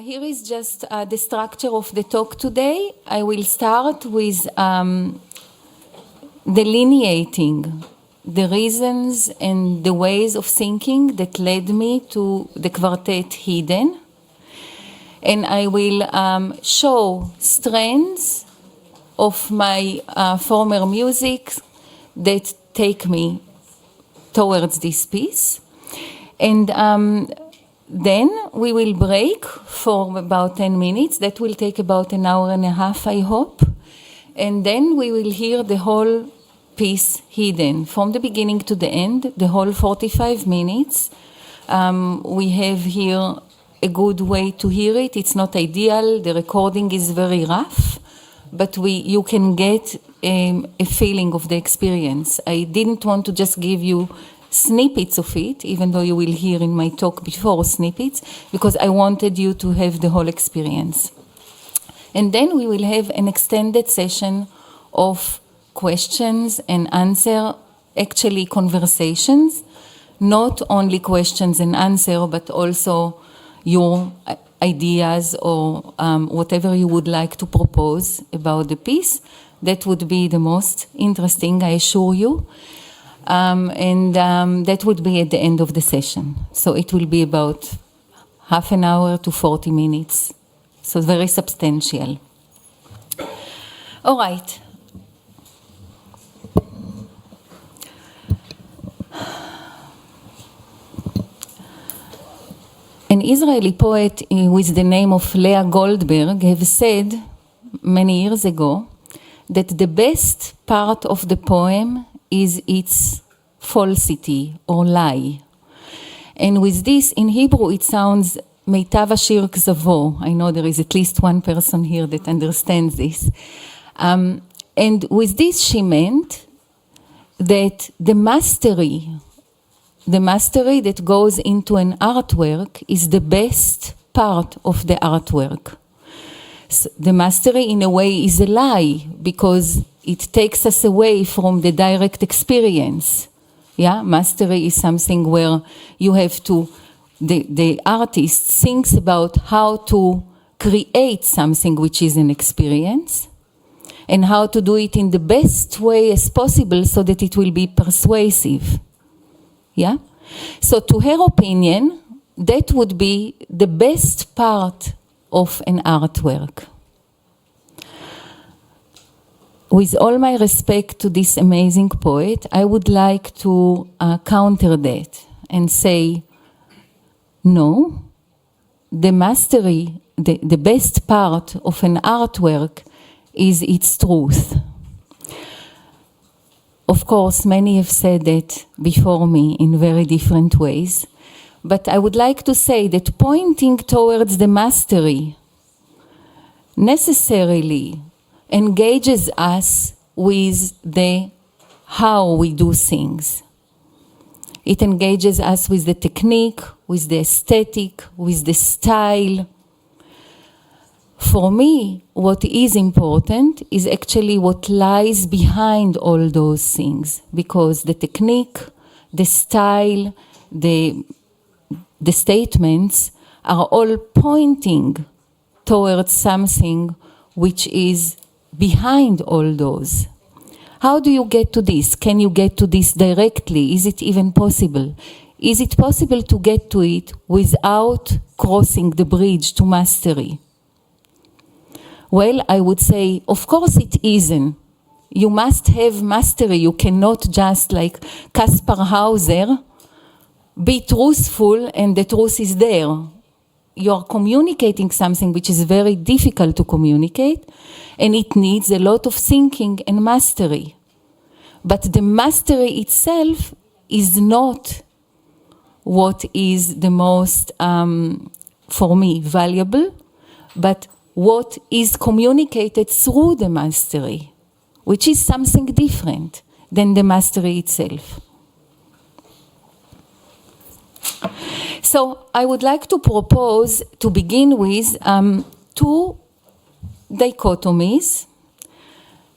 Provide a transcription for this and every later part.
Here is just the structure of the talk today. I will start with delineating the reasons and the ways of thinking that led me to the quartet Hidden. And I will show strands of my former music that take me towards this piece. And then we will break for about 10 minutes. That will take about an hour and a half, I hope. And then we will hear the whole piece Hidden, from the beginning to the end, the whole 45 minutes. We have here a good way to hear it. It's not ideal. The recording is very rough, but you can get a feeling of the experience. I didn't want to just give you snippets of it, even though you will hear in my talk before snippets, because I wanted you to have the whole experience. And then we will have an extended session of questions and answer, actually conversations, not only questions and answer, but also your ideas or whatever you would like to propose about the piece. That would be the most interesting, I assure you. And that would be at the end of the session. So it will be about half an hour to 40 minutes. So very substantial. All right. An Israeli poet with the name of Leah Goldberg have said many years ago that the best part of the poem is its falsity or lie. And with this, in Hebrew, it sounds מיטב השיר כזבו. I know there is at least one person here that understands this. And with this, she meant that the mastery that goes into an artwork is the best part of the artwork. So the mastery, in a way, is a lie because it takes us away from the direct experience. Yeah, mastery is something where you have to, the artist thinks about how to create something which is an experience and how to do it in the best way as possible so that it will be persuasive. Yeah? So to her opinion, that would be the best part of an artwork. With all my respect to this amazing poet, I would like to counter that and say, no, the mastery, the best part of an artwork is its truth. Of course, many have said that before me in very different ways, but I would like to say that pointing towards the mastery necessarily engages us with the how we do things. It engages us with the technique, with the aesthetic, with the style. For me, what is important is actually what lies behind all those things, because the technique, the style, the statements are all pointing towards something which is behind all those. How do you get to this? Can you get to this directly? Is it even possible? Is it possible to get to it without crossing the bridge to mastery? Well, I would say, of course it isn't. You must have mastery. You cannot just, like Kaspar Hauser, be truthful and the truth is there. You are communicating something which is very difficult to communicate, and it needs a lot of thinking and mastery. But the mastery itself is not what is the most, for me, valuable, but what is communicated through the mastery, which is something different than the mastery itself. So I would like to propose, to begin with, two dichotomies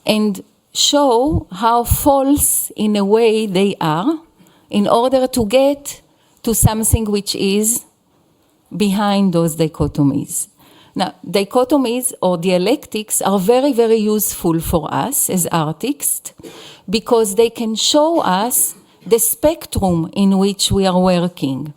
and show how false in a way they are in order to get to something which is behind those dichotomies. Now, dichotomies or dialectics are very, very useful for us as artists because they can show us the spectrum in which we are working.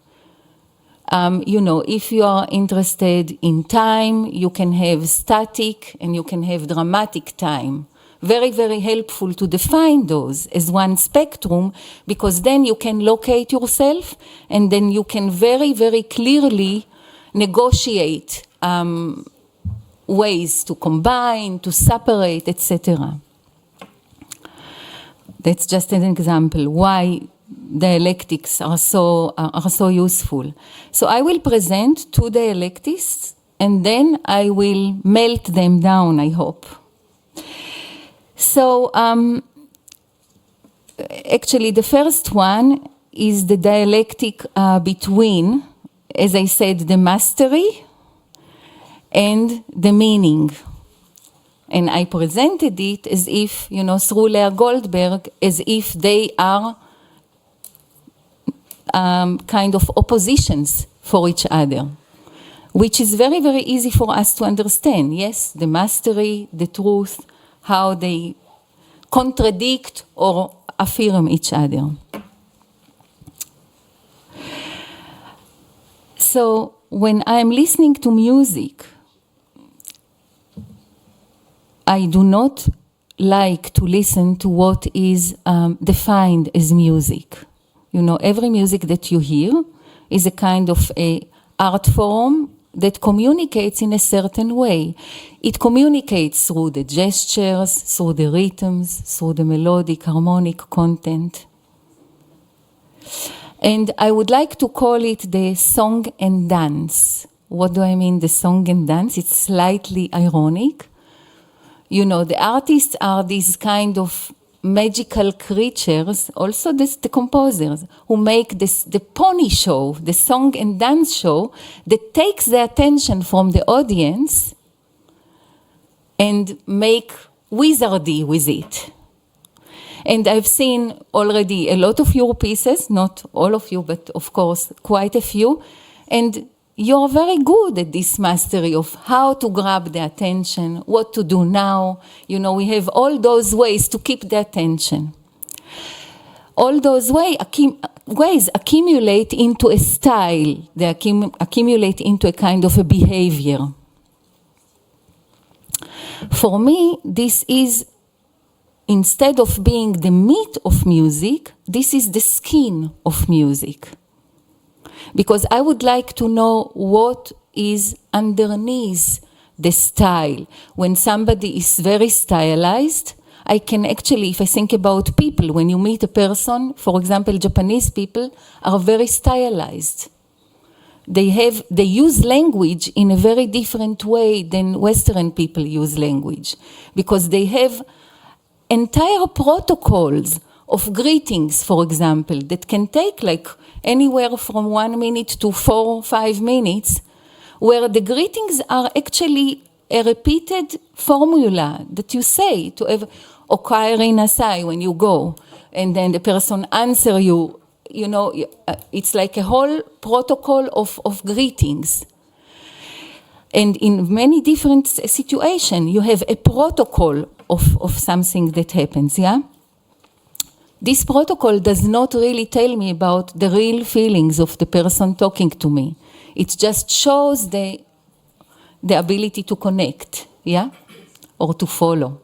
If you are interested in time, you can have static and you can have dramatic time. Very, very helpful to define those as one spectrum because then you can locate yourself and then you can very, very clearly negotiate ways to combine, to separate, etc. That's just an example why dialectics are so useful. So I will present two dialectics and then I will melt them down, I hope. So actually the first one is the dialectic between, as I said, the mastery and the meaning. And I presented it as if, through Leah Goldberg, as if they are kind of oppositions for each other, which is very, very easy for us to understand. Yes, the mastery, the truth, how they contradict or affirm each other. So when I'm listening to music, I do not like to listen to what is defined as music. Every music that you hear is a kind of a art form that communicates in a certain way. It communicates through the gestures, through the rhythms, through the melodic, harmonic content. And I would like to call it the song and dance. What do I mean, the song and dance? It's slightly ironic. The artists are these kind of magical creatures, also the composers, who make the pony show, the song and dance show, that takes the attention from the audience and make wizardry with it. And I've seen already a lot of your pieces, not all of you, but of course quite a few, and you're very good at this mastery of how to grab the attention, what to do now. We have all those ways to keep the attention. All those ways accumulate into a style. They accumulate into a kind of a behavior. For me, this is, instead of being the meat of music, this is the skin of music. Because I would like to know what is underneath the style. When somebody is very stylized, I can actually, if I think about people, when you meet a person, for example, Japanese people are very stylized. They use language in a very different way than Western people use language, because they have entire protocols of greetings, for example, that can take like anywhere from 1 minute to 4 or 5 minutes, where the greetings are actually a repeated formula that you say to have Okaeri Nasai when you go, and then the person answer you, it's like a whole protocol of greetings. And in many different situations, you have a protocol of something that happens, yeah? This protocol does not really tell me about the real feelings of the person talking to me. It just shows the ability to connect, yeah? Or to follow.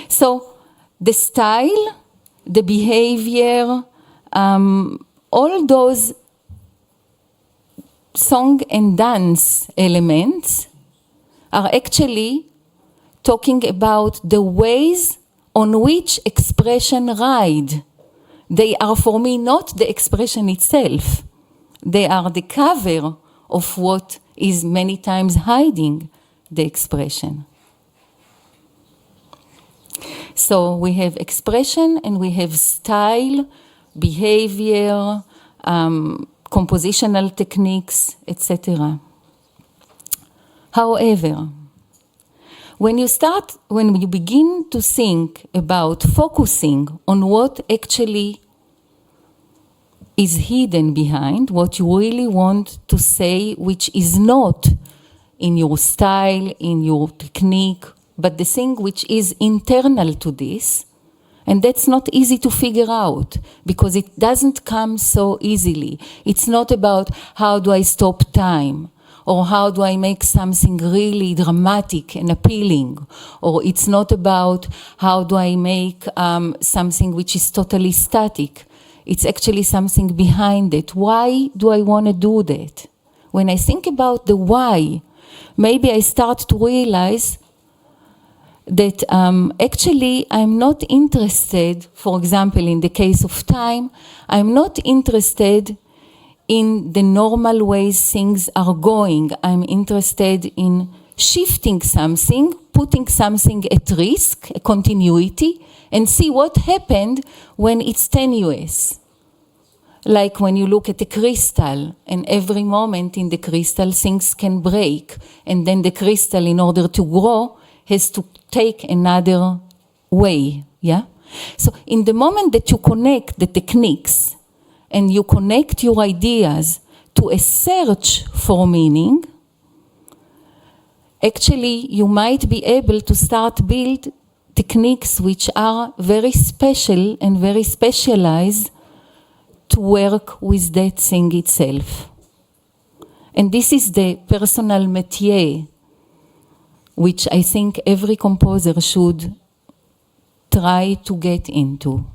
So the style, the behavior, all those song and dance elements are actually talking about the ways on which expression ride. They are for me not the expression itself. They are the cover of what is many times hiding the expression. So we have expression and we have style, behavior, compositional techniques, etc. However, when you begin to think about focusing on what actually is hidden behind, what you really want to say, which is not in your style, in your technique, but the thing which is internal to this, and that's not easy to figure out because it doesn't come so easily. It's not about how do I stop time, or how do I make something really dramatic and appealing, or it's not about how do I make something which is totally static. It's actually something behind it. Why do I want to do that? When I think about the why, maybe I start to realize that actually I'm not interested, for example, in the case of time, I'm not interested in the normal ways things are going. I'm interested in shifting something, putting something at risk, a continuity, and see what happened when it's tenuous. Like when you look at a crystal, and every moment in the crystal things can break, and then the crystal, in order to grow, has to take another way, yeah? So in the moment that you connect the techniques and you connect your ideas to a search for meaning, actually you might be able to start build techniques which are very special and very specialized to work with that thing itself. And this is the personal métier which I think every composer should try to get into.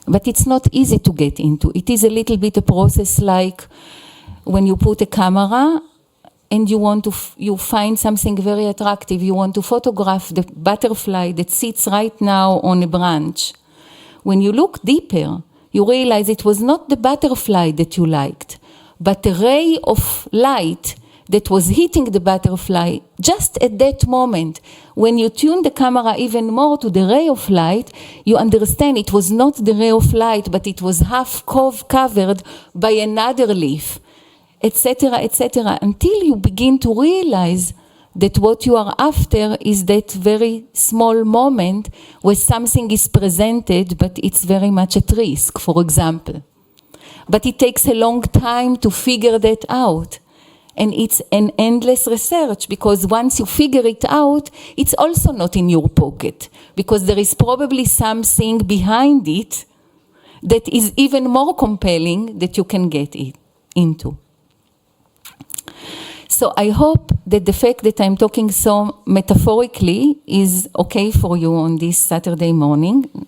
But it's not easy to get into. It is a little bit a process like when you put a camera and you find something very attractive. You want to photograph the butterfly that sits right now on a branch. When you look deeper, you realize it was not the butterfly that you liked, but a ray of light that was hitting the butterfly just at that moment. When you tune the camera even more to the ray of light, you understand it was not the ray of light, but it was half covered by another leaf, etc., etc., until you begin to realize that what you are after is that very small moment where something is presented, but it's very much at risk, for example. But it takes a long time to figure that out. And it's an endless research, because once you figure it out, it's also not in your pocket, because there is probably something behind it that is even more compelling that you can get it into. So I hope that the fact that I'm talking so metaphorically is okay for you on this Saturday morning.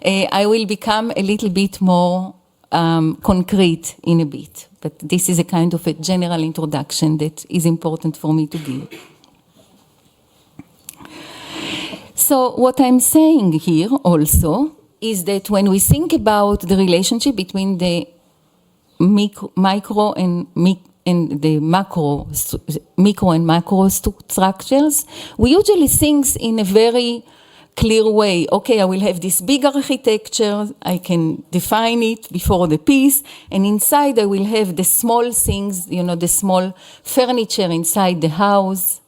I will become a little bit more concrete in a bit, but this is a kind of a general introduction that is important for me to give. So what I'm saying here also is that when we think about the relationship between the micro and the micro and macro structures, we usually think in a very clear way. Okay, I will have this big architecture, I can define it before the piece, and inside I will have the small things, the small furniture inside the house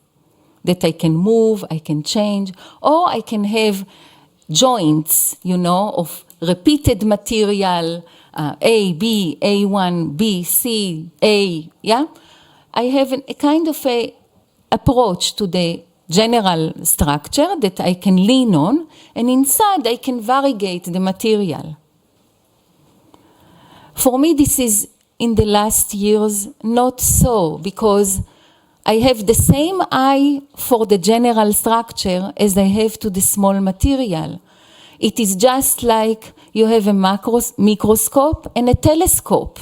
that I can move, I can change, or I can have joints, of repeated material, A, B, A1, B, C, A, yeah? I have a kind of a approach to the general structure that I can lean on, and inside I can variegate the material. For me, this is in the last years not so, because I have the same eye for the general structure as I have to the small material. It is just like you have a microscope and a telescope,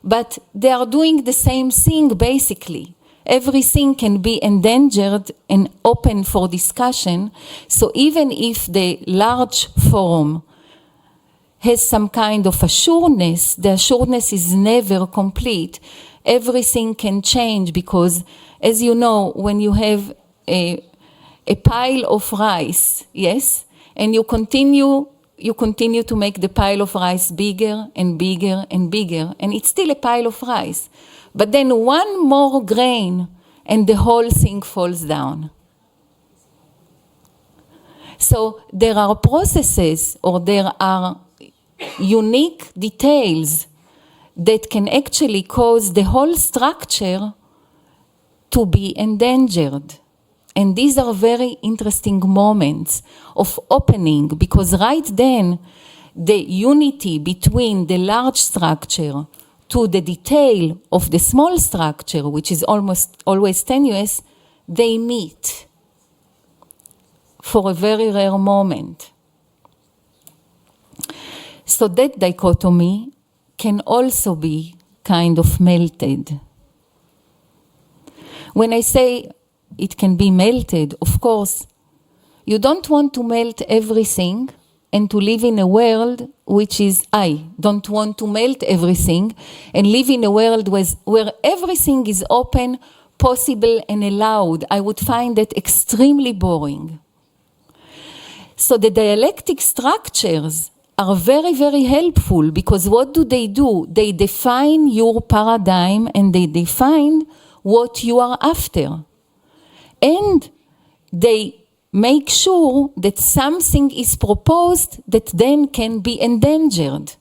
but they are doing the same thing basically. Everything can be endangered and open for discussion. So even if the large form has some kind of assuredness, the assuredness is never complete. Everything can change because, as you know, when you have a pile of rice, yes, and you continue to make the pile of rice bigger and bigger and bigger, and it's still a pile of rice. But then one more grain and the whole thing falls down. So there are processes, or there are unique details that can actually cause the whole structure to be endangered. And these are very interesting moments of opening, because right then, the unity between the large structure to the detail of the small structure, which is almost always tenuous, they meet for a very rare moment. So that dichotomy can also be kind of melted. When I say it can be melted, of course, you don't want to melt everything and to live in a world which is, I don't want to melt everything and live in a world where everything is open, possible, and allowed. I would find that extremely boring. So the dialectic structures are very, very helpful, because what do? They define your paradigm and they define what you are after. And they make sure that something is proposed that then can be endangered.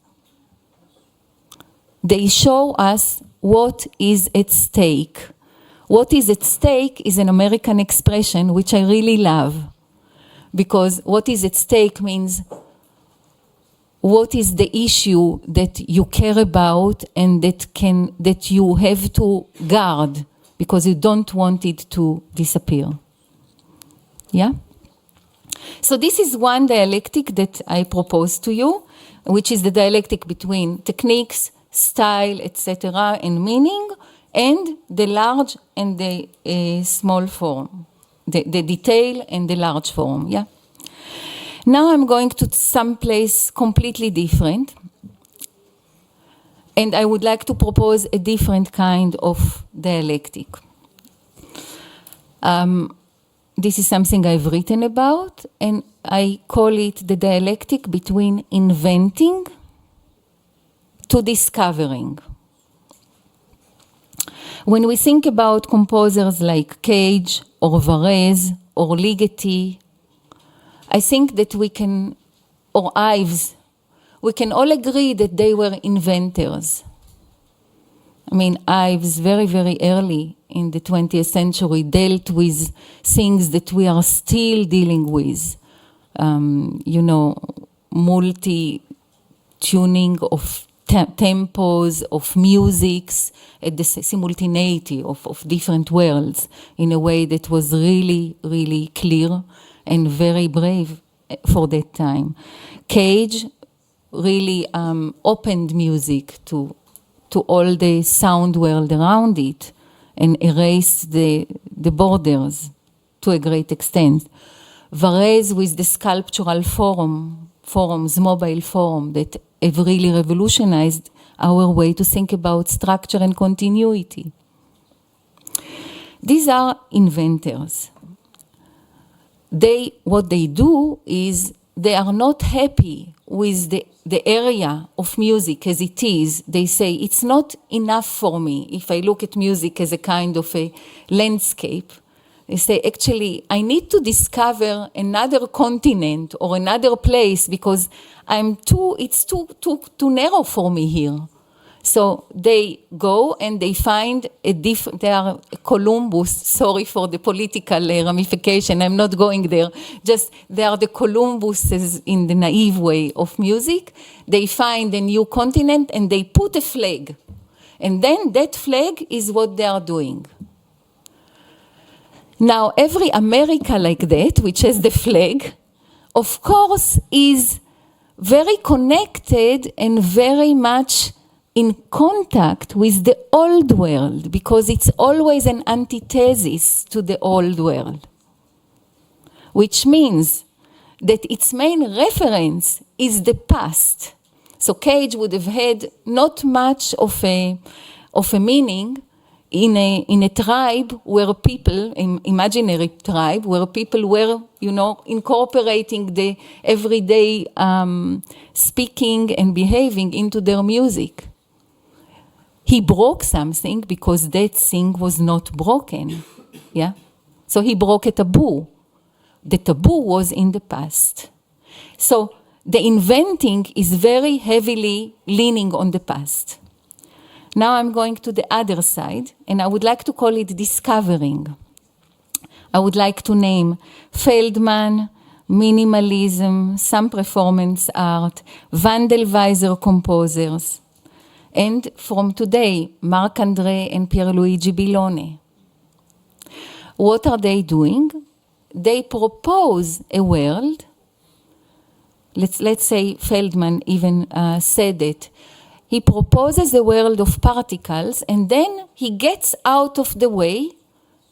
They show us what is at stake. What is at stake is an American expression which I really love, because what is at stake means what is the issue that you care about and that you have to guard because you don't want it to disappear. Yeah? So this is one dialectic that I propose to you, which is the dialectic between techniques, style, etc., and meaning, and the large and the small form, the detail and the large form. Yeah? Now I'm going to some place completely different, and I would like to propose a different kind of dialectic. This is something I've written about, and I call it the dialectic between inventing to discovering. When we think about composers like Cage or Varese or Ligeti, I think that we can, or Ives, we can all agree that they were inventors. I mean, Ives very, very early in the 20th century dealt with things that we are still dealing with. Multi-tuning of tempos, of musics, at the simultaneity of different worlds in a way that was really, really clear and very brave for that time. Cage really opened music to all the sound world around it and erased the borders to a great extent. Varese with the sculptural forums, mobile forum, that have really revolutionized our way to think about structure and continuity. These are inventors. What they do is they are not happy with the area of music as it is. They say, it's not enough for me if I look at music as a kind of a landscape. They say, actually, I need to discover another continent or another place because it's too narrow for me here. So they go and they find they are Columbus, sorry for the political ramification, I'm not going there, just they are the Columbuses in the naive way of music. They find a new continent and they put a flag. And then that flag is what they are doing. Now, every America like that, which has the flag, of course, is very connected and very much in contact with the old world, because it's always an antithesis to the old world, which means that its main reference is the past. So Cage would have had not much of a meaning in a tribe where people, imaginary tribe, where people were, incorporating the everyday speaking and behaving into their music. He broke something because that thing was not broken. Yeah? So he broke a taboo. The taboo was in the past. So the inventing is very heavily leaning on the past. Now I'm going to the other side, and I would like to call it discovering. I would like to name Feldman, minimalism, some performance art, Wandelweiser composers, and from today, Marc-André and Pierluigi Billone. What are they doing? They propose a world. Let's say Feldman even said it. He proposes a world of particles, and then he gets out of the way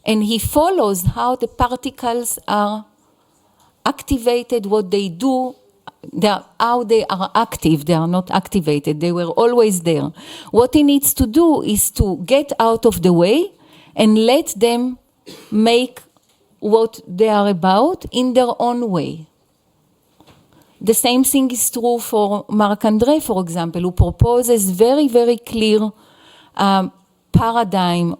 and he follows how the particles are activated, what they do, how they are active. They are not activated. They were always there. What he needs to do is to get out of the way and let them make what they are about in their own way. The same thing is true for Marc-André, for example, who proposes very, very clear paradigm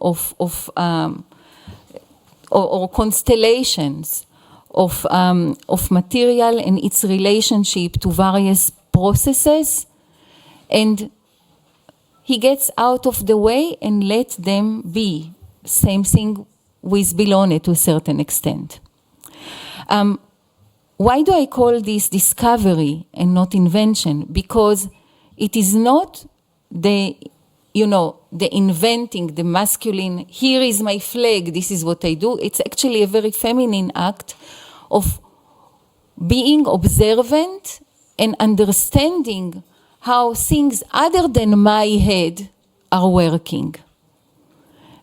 or constellations of material and its relationship to various processes, and he gets out of the way and lets them be. Same thing with Billone to a certain extent. Why do I call this discovery and not invention? Because it is not the inventing, the masculine, here is my flag, this is what I do. It's actually a very feminine act of being observant and understanding how things other than my head are working.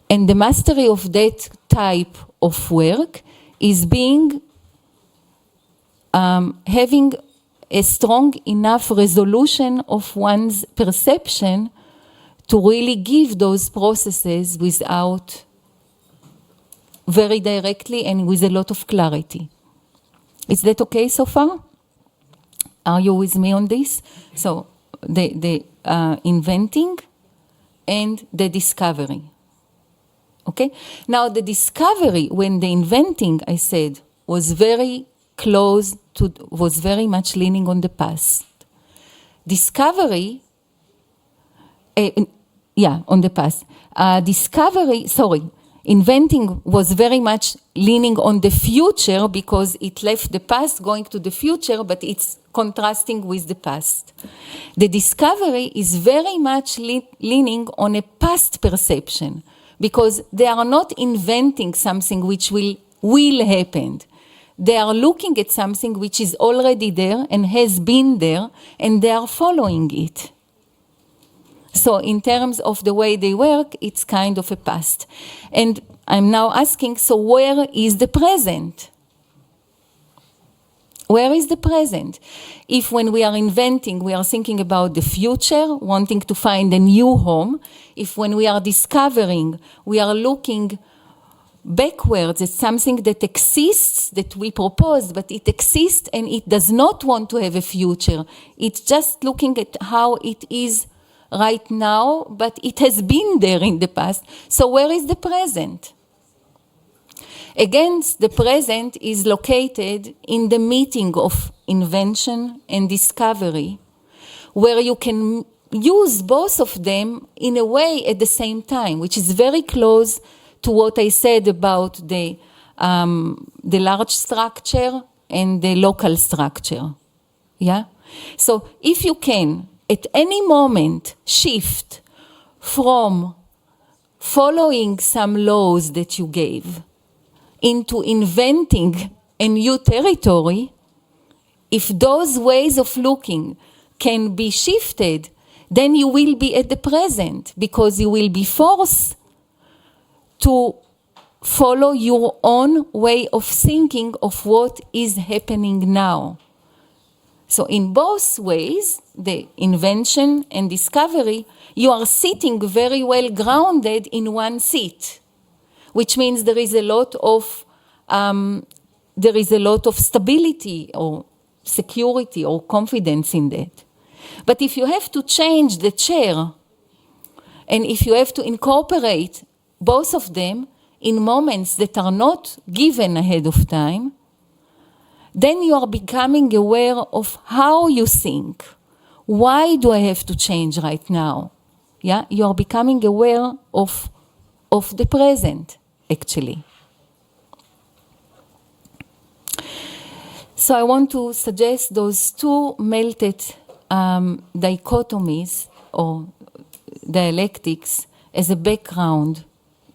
And the mastery of that type of work is being having a strong enough resolution of one's perception to really give those processes without very directly and with a lot of clarity. Is that okay so far? Are you with me on this? So the inventing and the discovery. Okay? Now the discovery, when the inventing, I said, was very close to, was very much leaning on the past. Discovery, on the past. Inventing was very much leaning on the future because it left the past going to the future, but it's contrasting with the past. The discovery is very much leaning on a past perception because they are not inventing something which will happen. They are looking at something which is already there and has been there, and they are following it. So in terms of the way they work, it's kind of a past. And I'm now asking, so where is the present? Where is the present? If when we are inventing, we are thinking about the future, wanting to find a new home. If when we are discovering, we are looking backwards at something that exists, that we propose, but it exists and it does not want to have a future. It's just looking at how it is right now, but it has been there in the past. So where is the present? Again, the present is located in the meeting of invention and discovery, where you can use both of them in a way at the same time, which is very close to what I said about the large structure and the local structure. Yeah? So if you can, at any moment, shift from following some laws that you gave into inventing a new territory, if those ways of looking can be shifted, then you will be at the present because you will be forced to follow your own way of thinking of what is happening now. So in both ways, the invention and discovery, you are sitting very well grounded in one seat, which means there is a lot of stability or security or confidence in that. But if you have to change the chair, and if you have to incorporate both of them in moments that are not given ahead of time, then you are becoming aware of how you think. Why do I have to change right now? Yeah, you are becoming aware of the present, actually. So I want to suggest those two melted dichotomies or dialectics as a background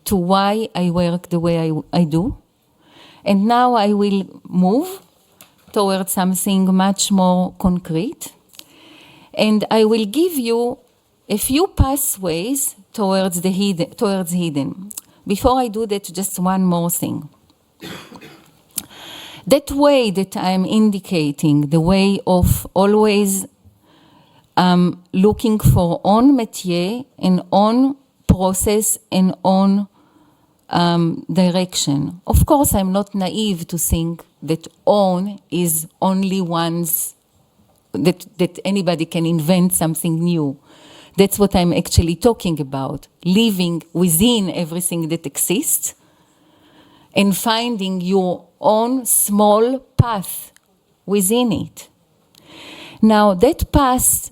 to why I work the way I do. And now I will move towards something much more concrete. And I will give you a few pathways towards hidden. Before I do that, just one more thing. That way that I'm indicating, the way of always looking for on métier and on process and on direction. Of course, I'm not naive to think that on is only one's, that anybody can invent something new. That's what I'm actually talking about, living within everything that exists and finding your own small path within it. Now, that path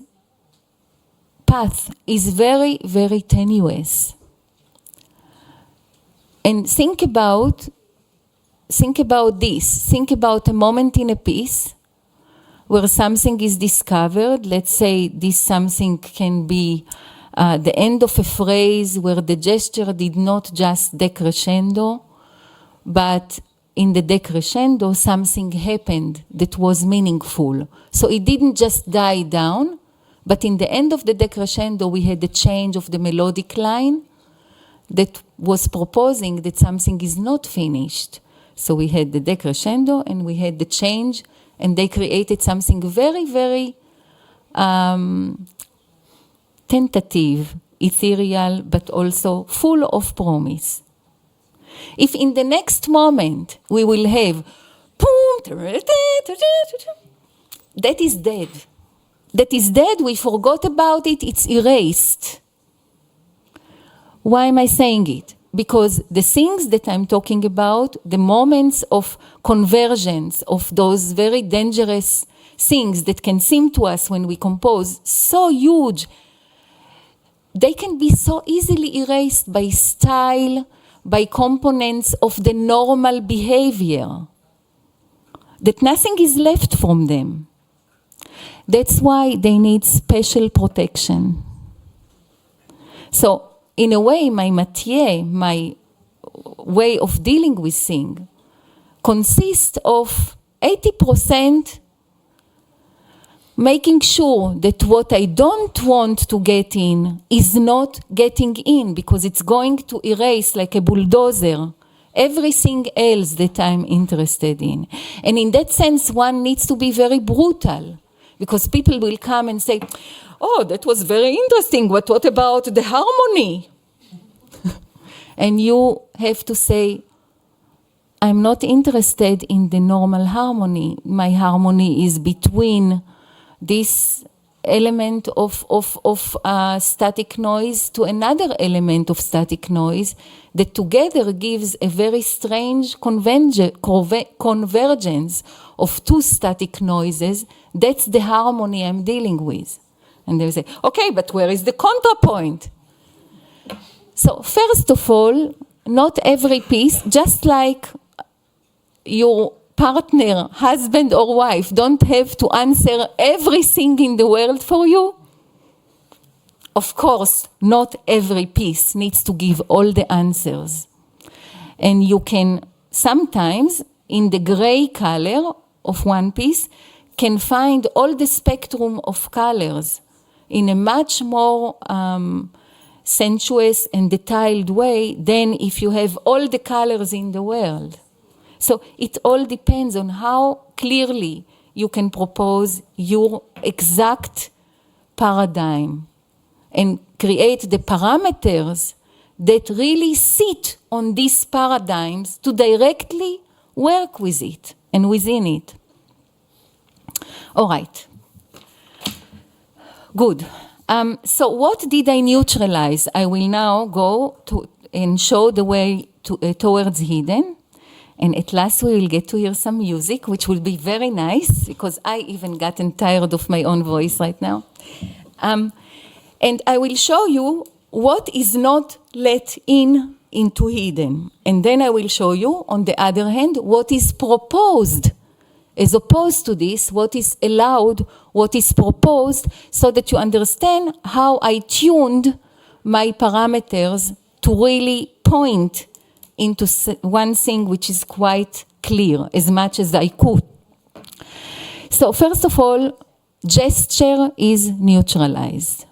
is very, very tenuous. And think about this. Think about a moment in a piece where something is discovered. Let's say this something can be the end of a phrase where the gesture did not just decrescendo, but in the decrescendo something happened that was meaningful. So it didn't just die down, but in the end of the decrescendo we had the change of the melodic line that was proposing that something is not finished. So we had the decrescendo and we had the change, and they created something very, very tentative, ethereal, but also full of promise. If in the next moment we will have that is dead. That is dead, we forgot about it, it's erased. Why am I saying it? Because the things that I'm talking about, the moments of convergence of those very dangerous things that can seem to us when we compose so huge, they can be so easily erased by style, by components of the normal behavior, that nothing is left from them. That's why they need special protection. So, in a way, my métier, my way of dealing with things, consists of 80% making sure that what I don't want to get in is not getting in, because it's going to erase like a bulldozer everything else that I'm interested in. And in that sense, one needs to be very brutal, because people will come and say, oh, that was very interesting, but what about the harmony? And you have to say, I'm not interested in the normal harmony. My harmony is between this element of static noise to another element of static noise that together gives a very strange convergence of two static noises. That's the harmony I'm dealing with. And they say, okay, but where is the contrapoint? So first of all, not every piece, just like your partner, husband or wife, don't have to answer everything in the world for you. Of course, not every piece needs to give all the answers. And you can sometimes, in the gray color of one piece, can find all the spectrum of colors in a much more sensuous and detailed way than if you have all the colors in the world. So it all depends on how clearly you can propose your exact paradigm and create the parameters that really sit on these paradigms to directly work with it and within it. All right. Good. So what did I neutralize? I will now go to and show the way towards hidden. And at last we will get to hear some music, which will be very nice, because I even gotten tired of my own voice right now. And And I will show you what is not let into hidden. And then I will show you, on the other hand, what is proposed, as opposed to this, what is allowed, what is proposed, so that you understand how I tuned my parameters to really point into one thing which is quite clear, as much as I could. So first of all, gesture is neutralized.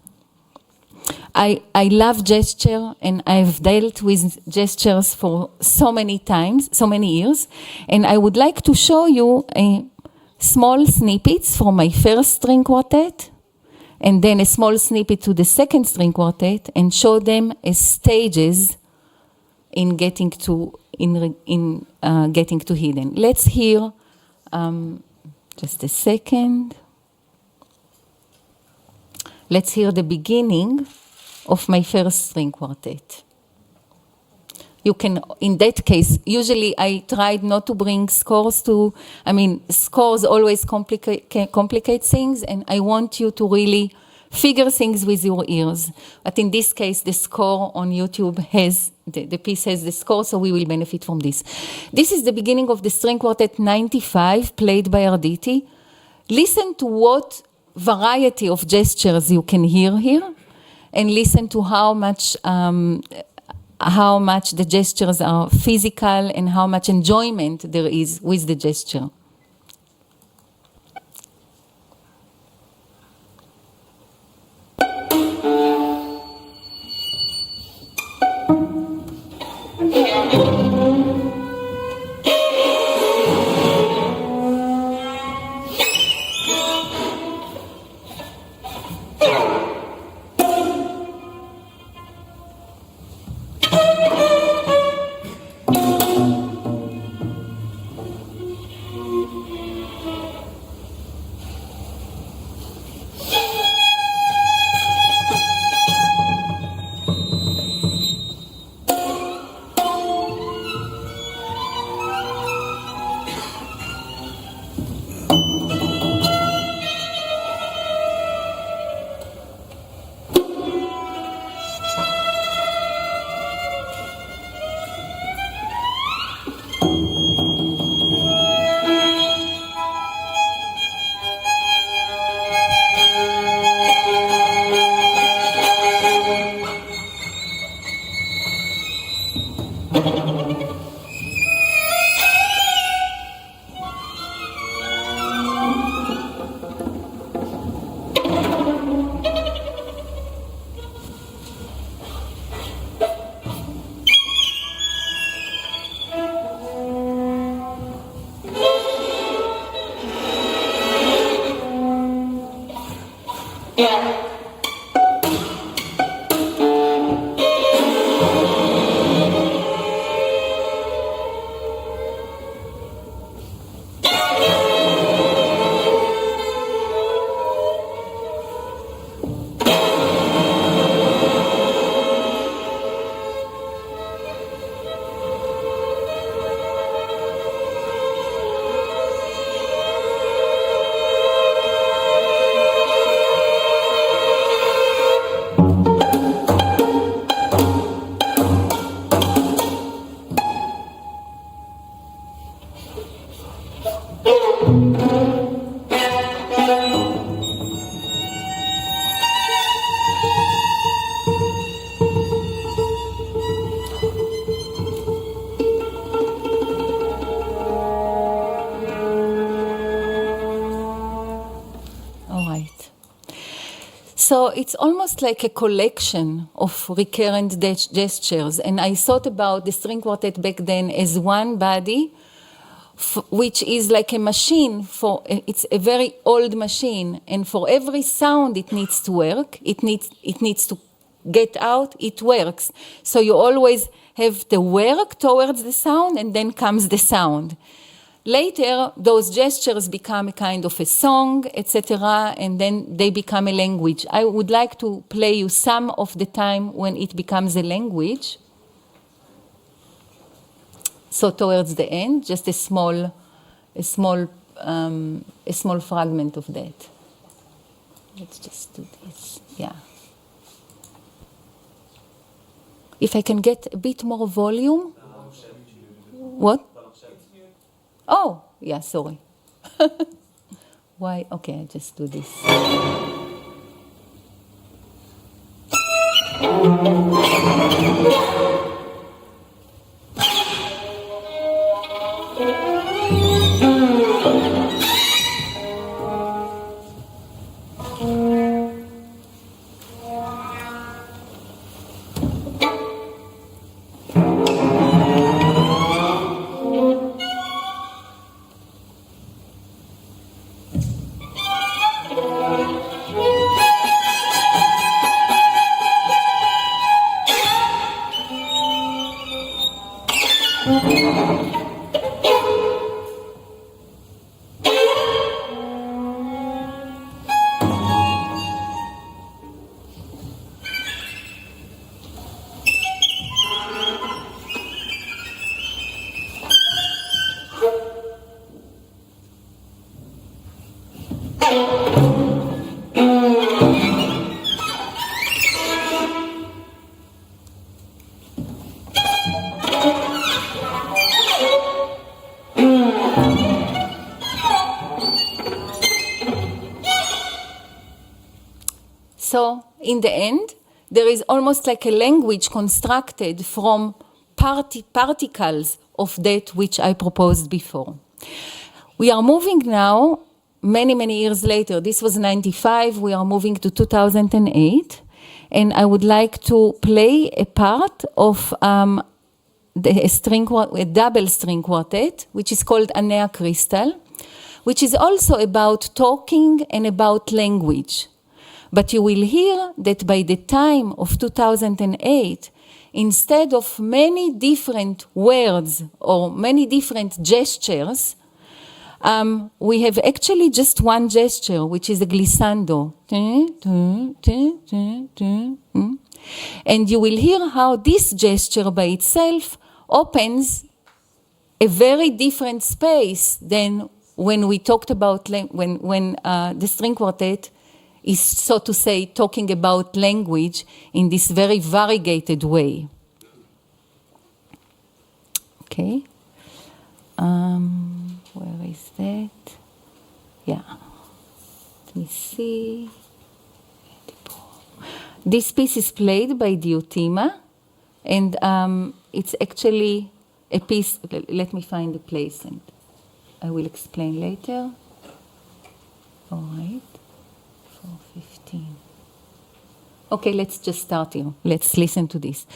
I love gesture, and I've dealt with gestures for so many times, so many years, and I would like to show you small snippets from my first string quartet, and then a small snippet to the second string quartet, and show them as stages in getting to hidden. Let's hear, just a second. Let's hear the beginning of my first string quartet. You can, in that case, usually I tried not to bring scores scores always complicate things, and I want you to really figure things with your ears. But in this case, the score on YouTube has, the piece has the score, so we will benefit from this. This is the beginning of the string quartet 95, played by Arditi. Listen to what variety of gestures you can hear here, and listen to how much the gestures are physical and how much enjoyment there is with the gesture. So it's almost like a collection of recurrent gestures. And I thought about the string quartet back then as one body, which is like a machine. It's a very old machine. And for every sound it needs to work, it needs to get out, it works. So you always have the work towards the sound, and then comes the sound. Later, those gestures become a kind of a song, etc., and then they become a language. I would like to play you some of the time when it becomes a language. So towards the end, just a small fragment of that. Let's just do this. Yeah. If I can get a bit more volume. What? Oh, yeah, sorry. Why? Okay, I just do this. So, in the end, there is almost like a language constructed from particles of that which I proposed before. We are moving now, many, many years later. This was 95, we are moving to 2008. And I would like to play a part of a double string quartet, which is called Anea Crystal, which is also about talking and about language. But you will hear that by the time of 2008, instead of many different words or many different gestures, we have actually just one gesture, which is a glissando. And you will hear how this gesture by itself opens a very different space than when we talked about, when the string quartet is, so to say, talking about language in this very variegated way. Okay. Where is that? Yeah. Let me see. This piece is played by Diotima, and it's actually a piece. Let me find the place, and I will explain later. All right. 4:15. Okay, let's just start here. Let's listen to this.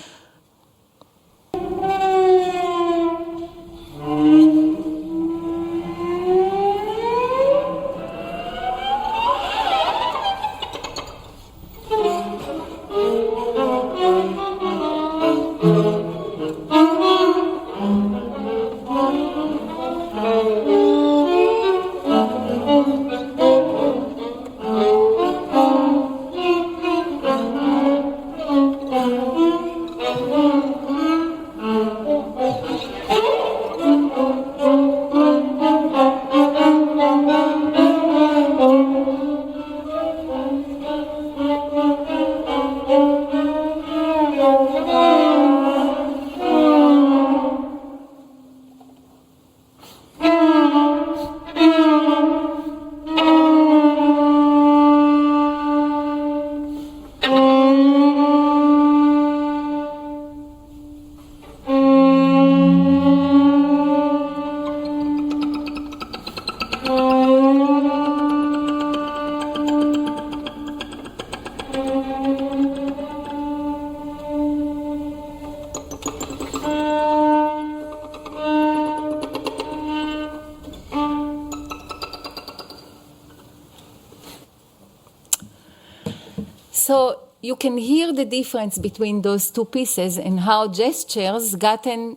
So you can hear the difference between those two pieces and how gestures gotten,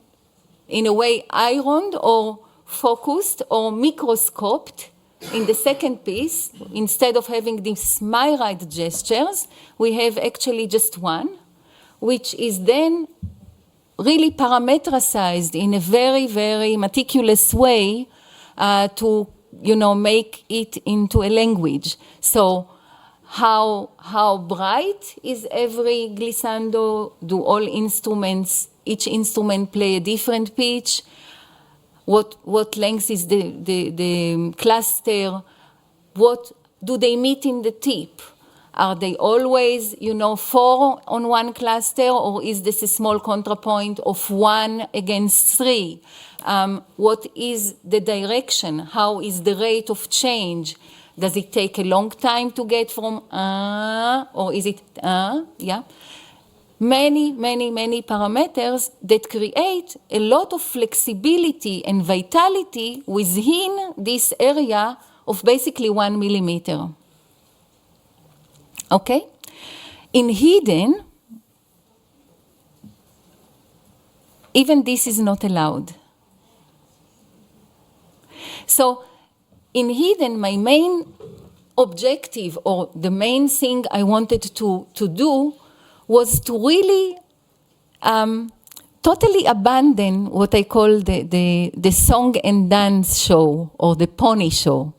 in a way, ironed or focused or microscoped in the second piece. Instead of having these myriad gestures, we have actually just one, which is then really parametricized in a very, very meticulous way to, make it into a language. So how bright is every glissando? Do all instruments, each instrument play a different pitch? What length is the cluster? What do they meet in the tip? Are they always, 4 on one cluster, or is this a small contrapoint of 1 against 3? What is the direction? How is the rate of change? Does it take a long time to get from or is it yeah? Many parameters that create a lot of flexibility and vitality within this area of basically 1 millimeter. Okay? In hidden, even this is not allowed. So, in hidden, my main objective, or the main thing I wanted to do, was to really totally abandon what I call the song and dance show, or the pony show.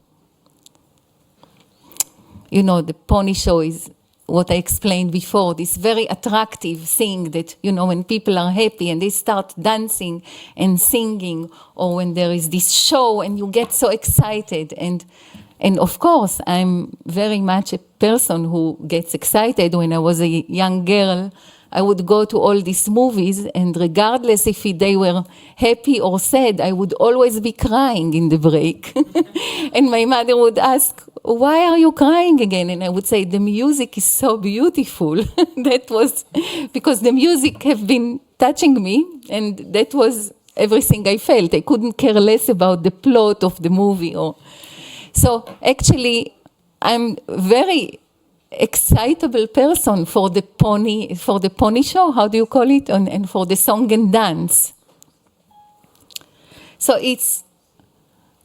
The pony show is what I explained before, this very attractive thing that, when people are happy and they start dancing and singing, or when there is this show and you get so excited. And of course, I'm very much a person who gets excited. When I was a young girl, I would go to all these movies, and regardless if they were happy or sad, I would always be crying in the break. And my mother would ask, "Why are you crying again?" And I would say, "The music is so beautiful." That was because the music have been touching me, and that was everything I felt. I couldn't care less about the plot of the movie. So actually, I'm very excitable person for the pony show, how do you call it, and for the song and dance. So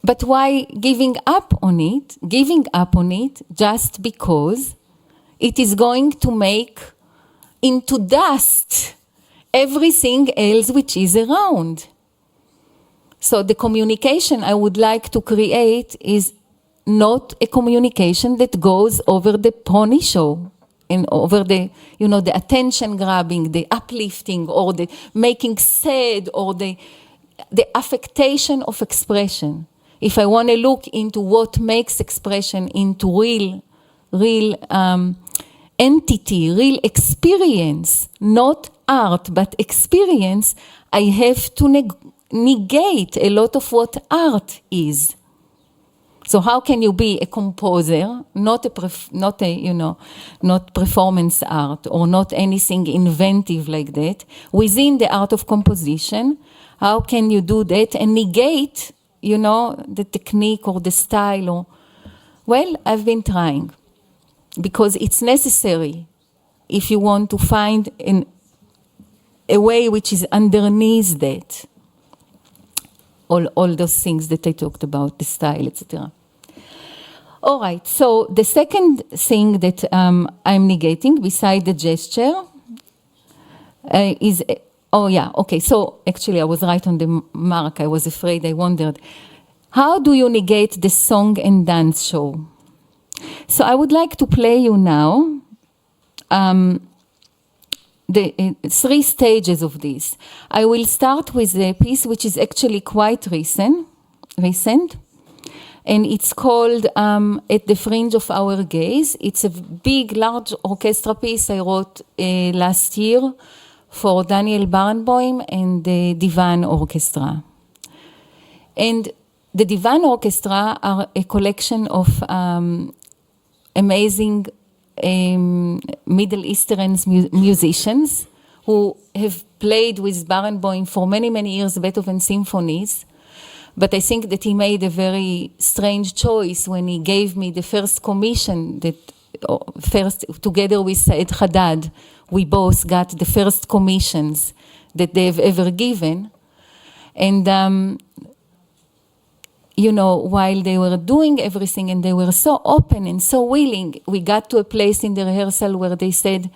but why giving up on it? Giving up on it just because it is going to make into dust everything else which is around. So the communication I would like to create is not a communication that goes over the pony show and over the attention grabbing, the uplifting, or the making sad, or the affectation of expression. If I want to look into what makes expression into real entity, real experience, not art, but experience, I have to negate a lot of what art is. So how can you be a composer, not performance art, or not anything inventive like that, within the art of composition? How can you do that and negate, the technique or the style? Well, I've been trying, because it's necessary if you want to find a way which is underneath that. All those things that I talked about, the style, etc. All right, so the second thing that I'm negating, beside the gesture, is... so actually I was right on the mark. I was afraid, I wondered. How do you negate the song and dance show? So I would like to play you now the 3 stages of this. I will start with a piece which is actually quite recent, and it's called At the Fringe of Our Gaze. It's a big, large orchestra piece I wrote last year for Daniel Barenboim and the Divan Orchestra. And the Divan Orchestra are a collection of amazing Middle Eastern musicians who have played with Barenboim for many, many years, Beethoven symphonies. But I think that he made a very strange choice when he gave me the first commission, together with Saed Haddad, we both got the first commissions that they've ever given. And, while they were doing everything and they were so open and so willing, we got to a place in the rehearsal where they said,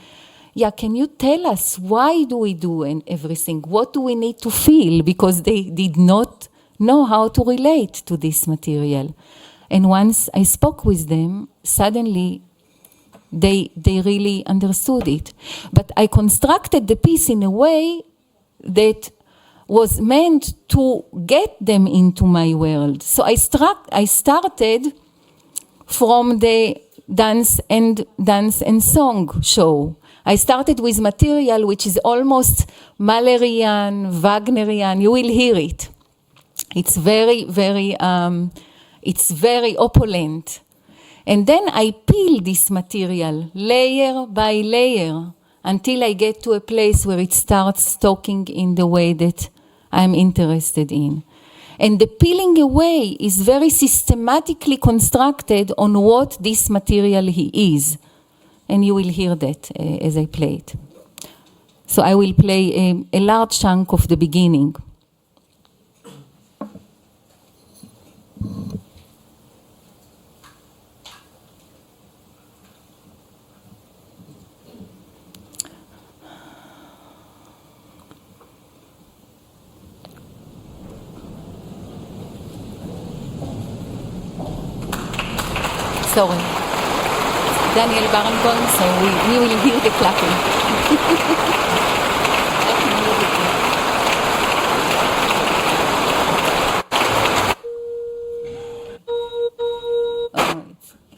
can you tell us why do we do everything? What do we need to feel? Because they did not know how to relate to this material. And once I spoke with them, suddenly they really understood it. But I constructed the piece in a way that was meant to get them into my world. So I started from the dance and song show. I started with material which is almost Mahlerian, Wagnerian. You will hear it. It's very opulent. And then I peel this material layer by layer until I get to a place where it starts talking in the way that I'm interested in. And the peeling away is very systematically constructed on what this material is. And you will hear that as I play it. So I will play a large chunk of the beginning. Sorry, Daniel Barenboim, so we will hear the clapping.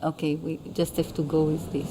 Okay, we just have to go with this.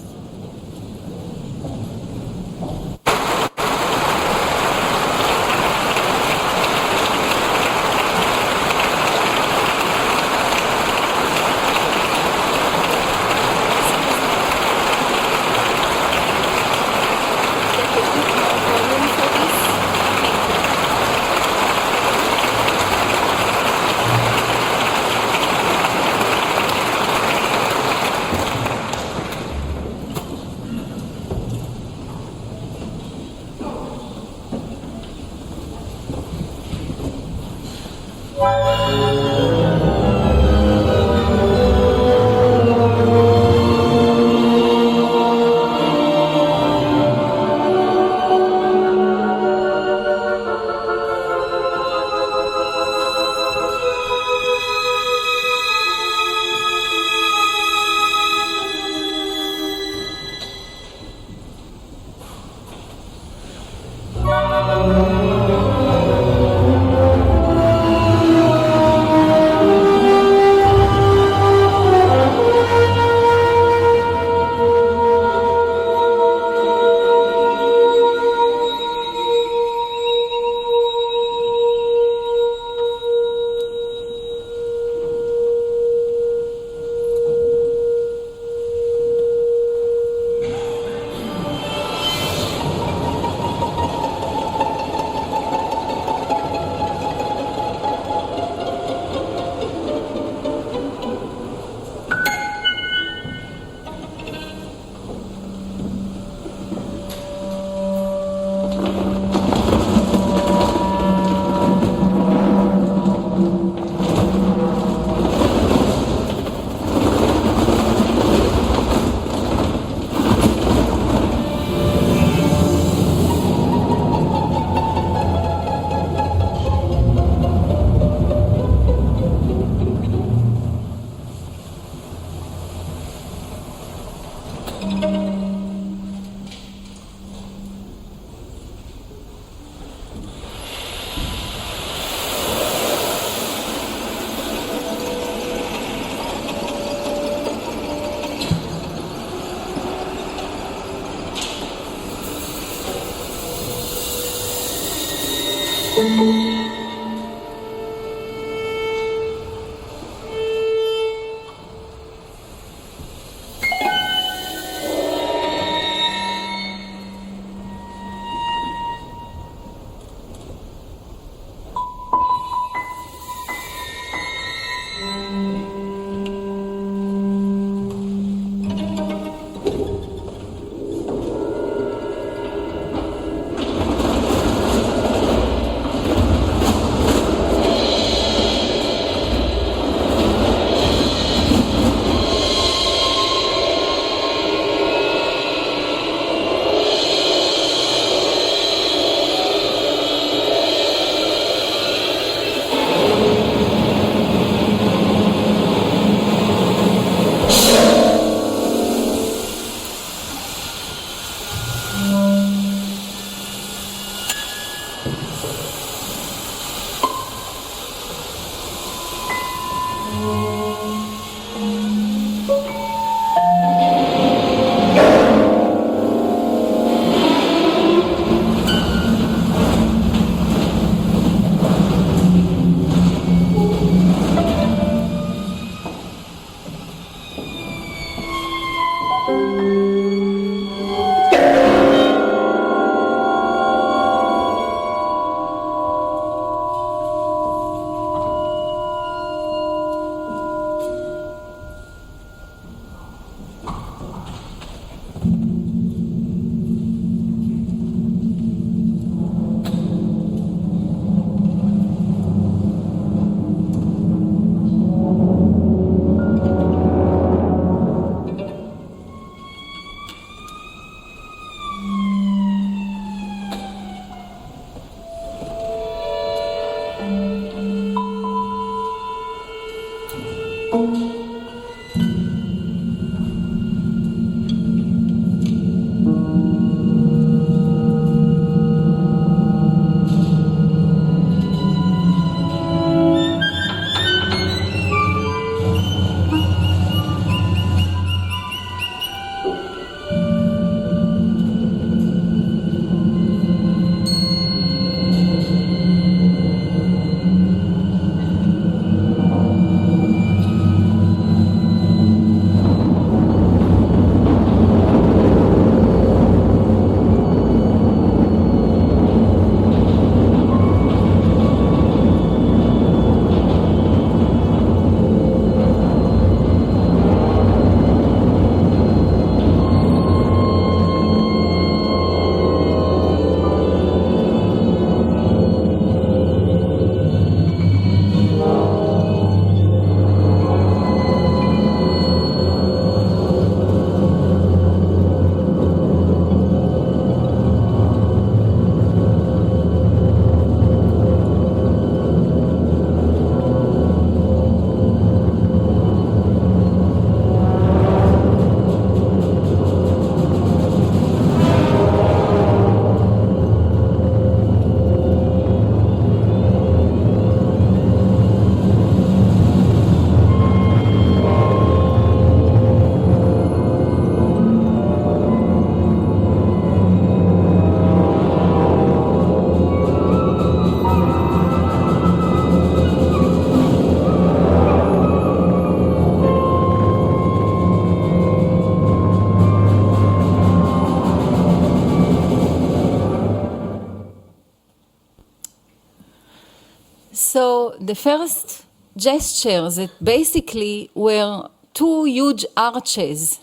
So the first gestures that basically were two huge arches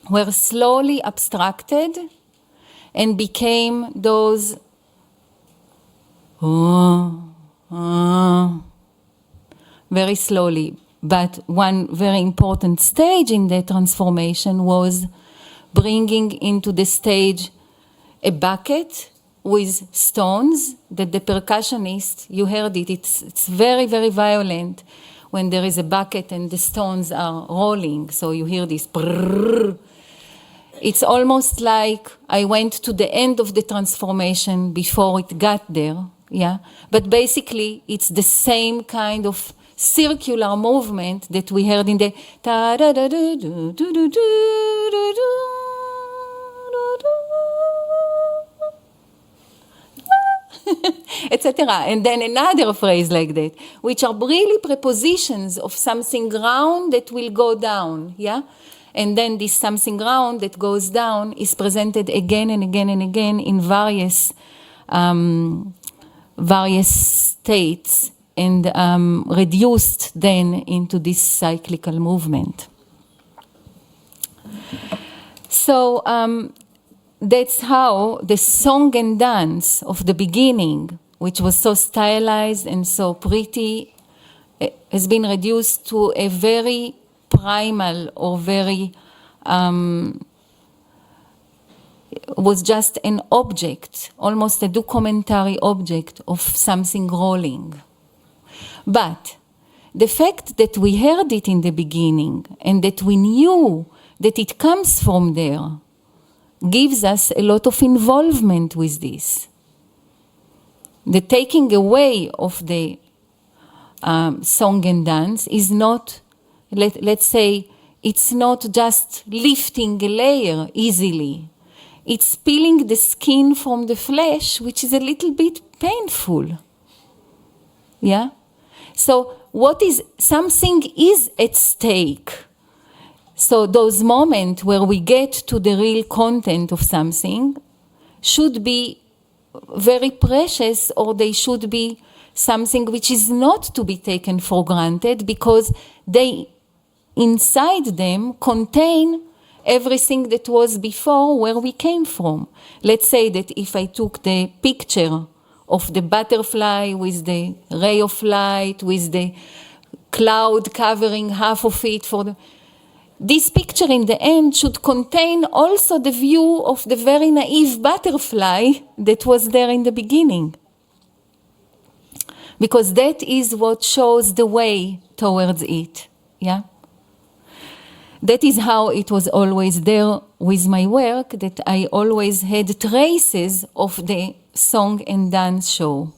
were slowly abstracted and became those very slowly. But one very important stage in the transformation was bringing into the stage a bucket with stones that the percussionist, you heard it, it's very, very violent when there is a bucket and the stones are rolling. So you hear this brrrr. It's almost like I went to the end of the transformation before it got there, yeah? But basically, it's the same kind of circular movement that we heard in the ta-da-da-do-do-do-do-do-do-do, etc. And then another phrase like that, which are really prepositions of something round that will go down, yeah? And then this something round that goes down is presented again and again and again in various states and reduced then into this cyclical movement. So that's how the song and dance of the beginning, which was so stylized and so pretty, has been reduced to a very primal or very, was just an object, almost a documentary object of something rolling. But the fact that we heard it in the beginning and that we knew that it comes from there gives us a lot of involvement with this. The taking away of the song and dance is not, let's say, it's not just lifting a layer easily. It's peeling the skin from the flesh, which is a little bit painful. Yeah? So something is at stake. So those moments where we get to the real content of something should be very precious, or they should be something which is not to be taken for granted, because they inside them contain everything that was before where we came from. Let's say that if I took the picture of the butterfly with the ray of light, with the cloud covering half of it, this picture in the end should contain also the view of the very naive butterfly that was there in the beginning. Because that is what shows the way towards it. Yeah? That is how it was always there with my work, that I always had traces of the song and dance show.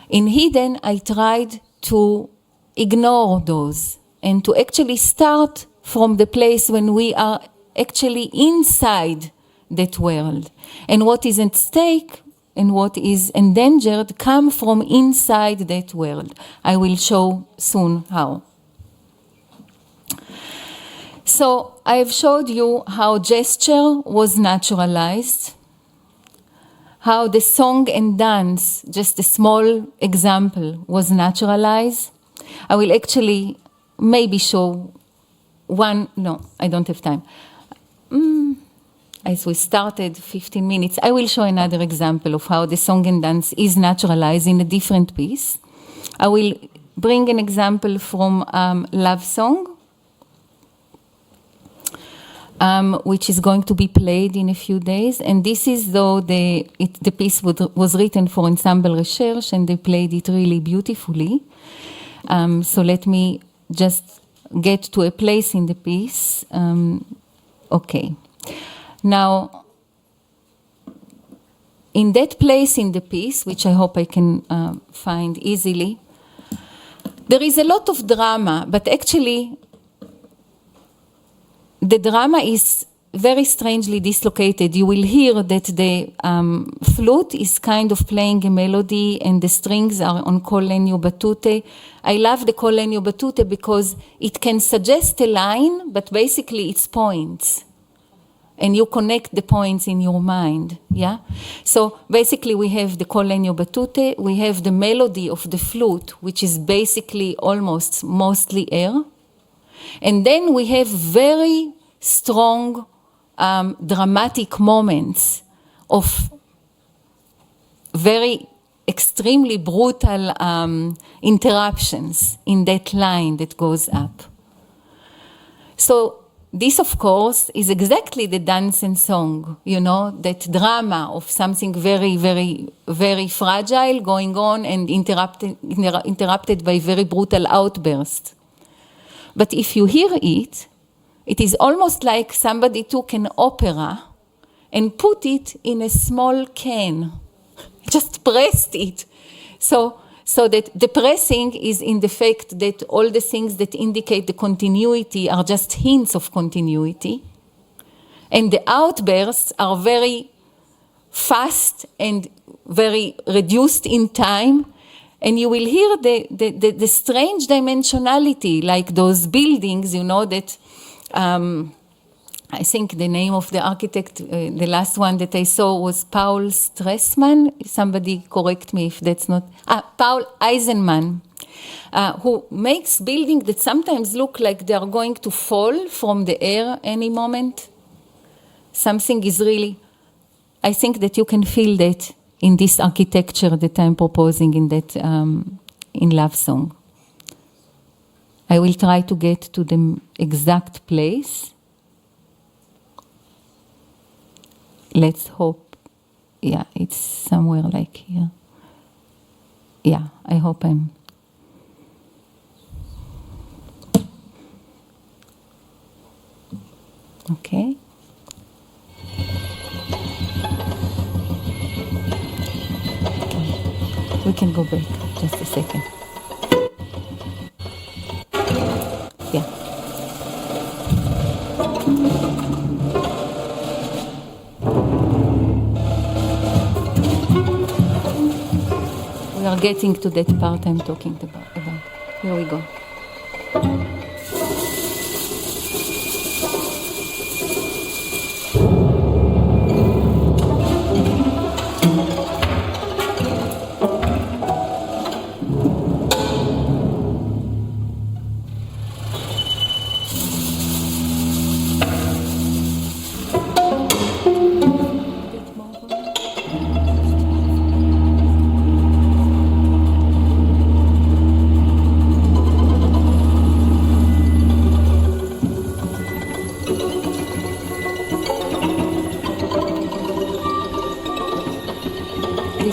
In Hidden, I tried to ignore those and to actually start from the place when we are actually inside that world. And what is at stake and what is endangered come from inside that world. I will show soon how. So I've showed you how gesture was naturalized, how the song and dance, just a small example, was naturalized. I will actually maybe show one, no, I don't have time. As we started 15 minutes, I will show another example of how the song and dance is naturalized in a different piece. I will bring an example from Love Song, which is going to be played in a few days. And this is though the piece was written for Ensemble Recherche, and they played it really beautifully. So let me just get to a place in the piece. Okay. Now, in that place in the piece, which I hope I can find easily, there is a lot of drama, but actually the drama is very strangely dislocated. You will hear that the flute is kind of playing a melody and the strings are on col legno battute. I love the col legno battute because it can suggest a line, but basically it's points. And you connect the points in your mind, yeah? So basically we have the col legno battute, we have the melody of the flute, which is basically almost mostly air. And then we have very strong dramatic moments of very extremely brutal interruptions in that line that goes up. So this, of course, is exactly the dance and song, you know, that drama of something very, very, very fragile going on and interrupted by very brutal outburst. But if you hear it, it is almost like somebody took an opera and put it in a small can, just pressed it. So that the pressing is in the fact that all the things that indicate the continuity are just hints of continuity. And the outbursts are very fast and very reduced in time. And you will hear the strange dimensionality, like those buildings, you know, that I think the name of the architect, the last one that I saw was Paul Stressman. Somebody correct me if that's not... Paul Eisenman, who makes buildings that sometimes look like they are going to fall from the air any moment. Something is really... I think that you can feel that in this architecture that I'm proposing in that in Love Song. I will try to get to the exact place. Let's hope, yeah, it's somewhere like here. Yeah, I hope I'm... Okay. We can go back just a second. Yeah. We are getting to that part I'm talking about. Here we go.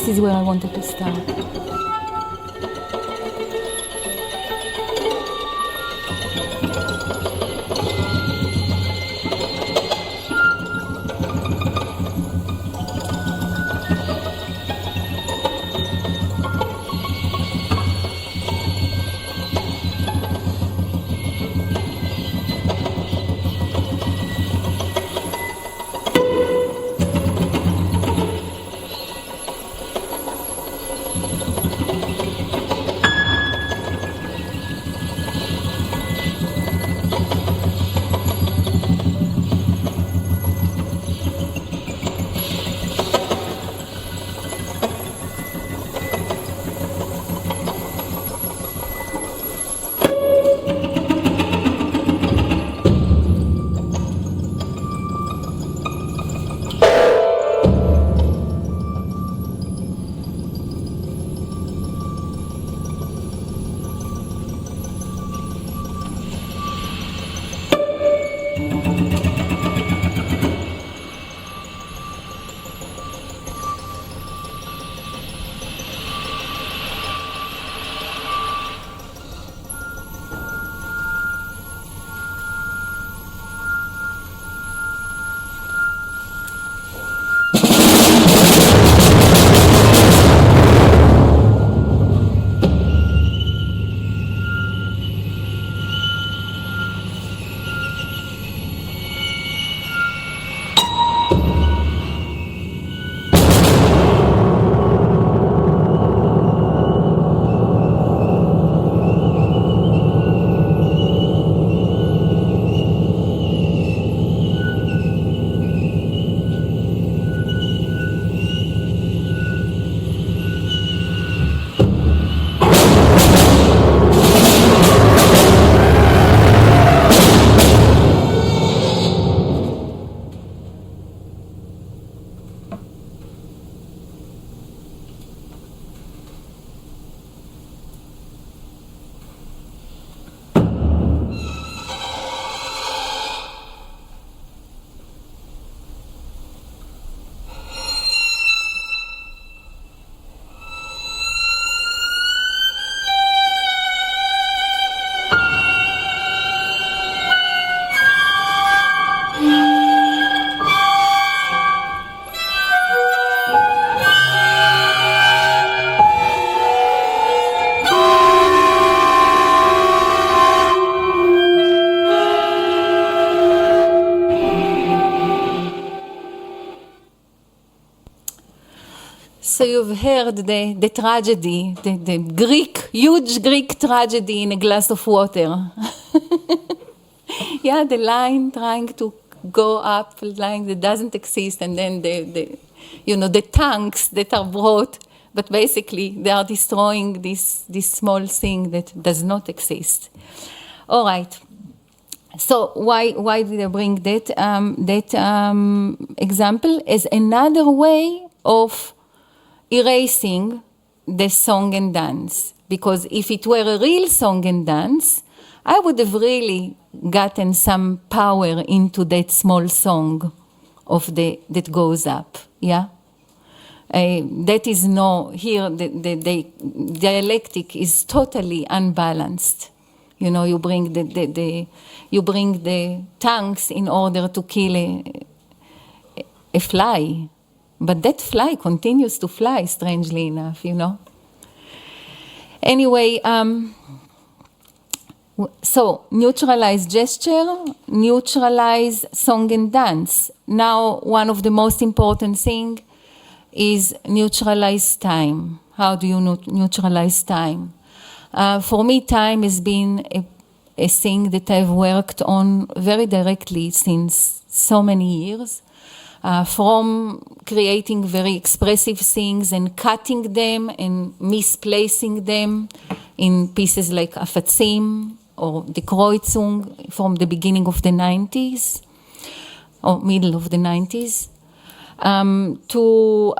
this is where I wanted to start. So you've heard the tragedy, the Greek, huge Greek tragedy in a glass of water. Yeah, the line trying to go up, a line that doesn't exist, and then the tanks that are brought, but basically they are destroying this small thing that does not exist. All right. So why did I bring that example as another way of erasing the song and dance? Because if it were a real song and dance, I would have really gotten some power into that small song that goes up. Yeah, that is here. The dialectic is totally unbalanced. You know, you bring the tongues in order to kill a fly, but that fly continues to fly, strangely enough, you know. Anyway, so neutralize gesture, neutralize song and dance. Now, one of the most important things is neutralize time. How do you neutralize time? For me, time has been a thing that I've worked on very directly since so many years, from creating very expressive things and cutting them and misplacing them in pieces like Afatzim or the Kreuzung from the beginning of the 90s or middle of the 90s, to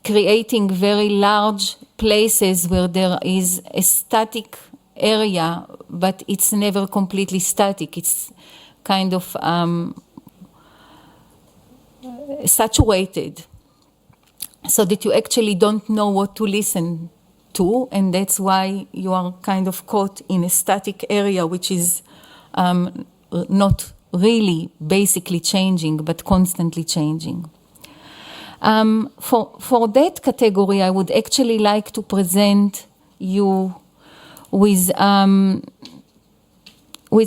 creating very large places where there is a static area, but it's never completely static. It's kind of saturated so that you actually don't know what to listen to, and that's why you are kind of caught in a static area, which is not really basically changing, but constantly changing. For that category, I would actually like to present you with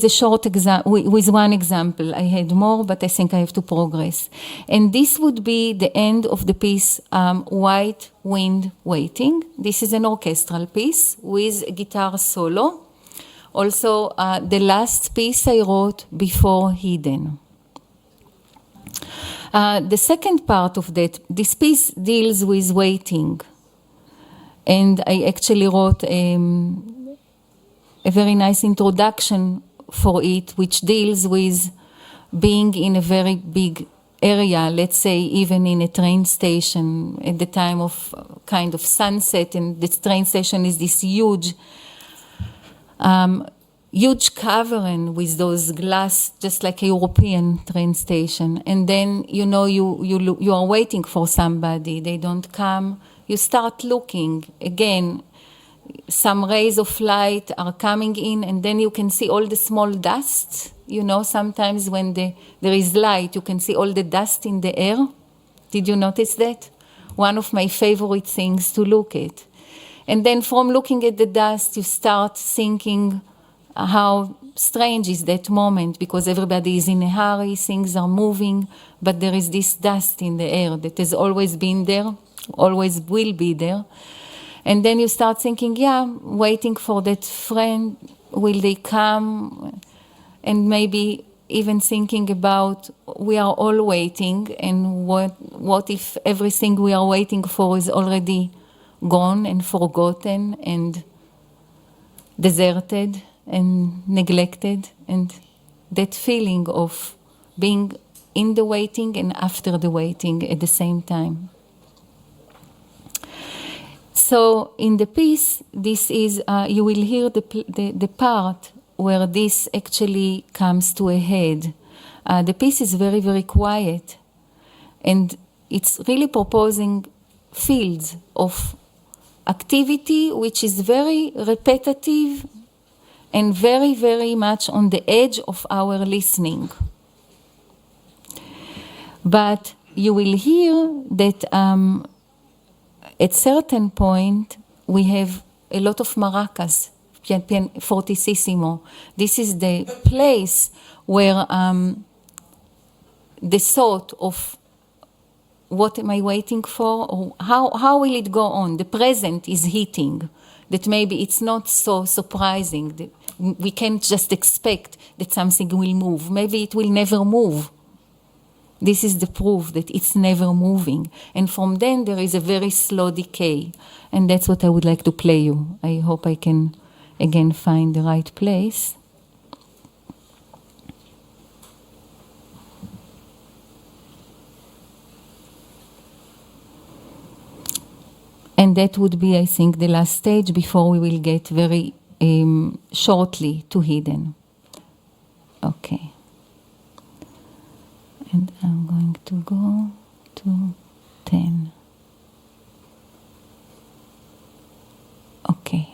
a short with one example. I had more, but I think I have to progress. And this would be the end of the piece, White Wind Waiting. This is an orchestral piece with a guitar solo. Also, the last piece I wrote before Hidden. The second part of that, this piece deals with waiting. And I actually wrote a very nice introduction for it, which deals with being in a very big area, let's say even in a train station at the time of kind of sunset, and the train station is this huge cavern with those glass, just like a European train station. And then, you know, you are waiting for somebody. They don't come. You start looking. Again, some rays of light are coming in, and then you can see all the small dust. You know, sometimes when there is light, you can see all the dust in the air. Did you notice that? One of my favorite things to look at. And then from looking at the dust, you start thinking, how strange is that moment, because everybody is in a hurry, things are moving, but there is this dust in the air that has always been there, always will be there. And then you start thinking, yeah, waiting for that friend, will they come? And maybe even thinking about, we are all waiting, and what if everything we are waiting for is already gone and forgotten and deserted and neglected, and that feeling of being in the waiting and after the waiting at the same time. So in the piece, this is, you will hear the part where this actually comes to a head. The piece is very, very quiet, and it's really proposing fields of activity which is very repetitive and very, very much on the edge of our listening. But you will hear that at certain point we have a lot of maracas, fortissimo. This is the place where the thought of what am I waiting for, or how will it go on? The present is hitting, that maybe it's not so surprising. We can't just expect that something will move. Maybe it will never move. This is the proof that it's never moving. And from then there is a very slow decay. And that's what I would like to play you. I hope I can again find the right place. And that would be, I think, the last stage before we will get very shortly to Hidden. Okay. And I'm going to go to 10. Okay.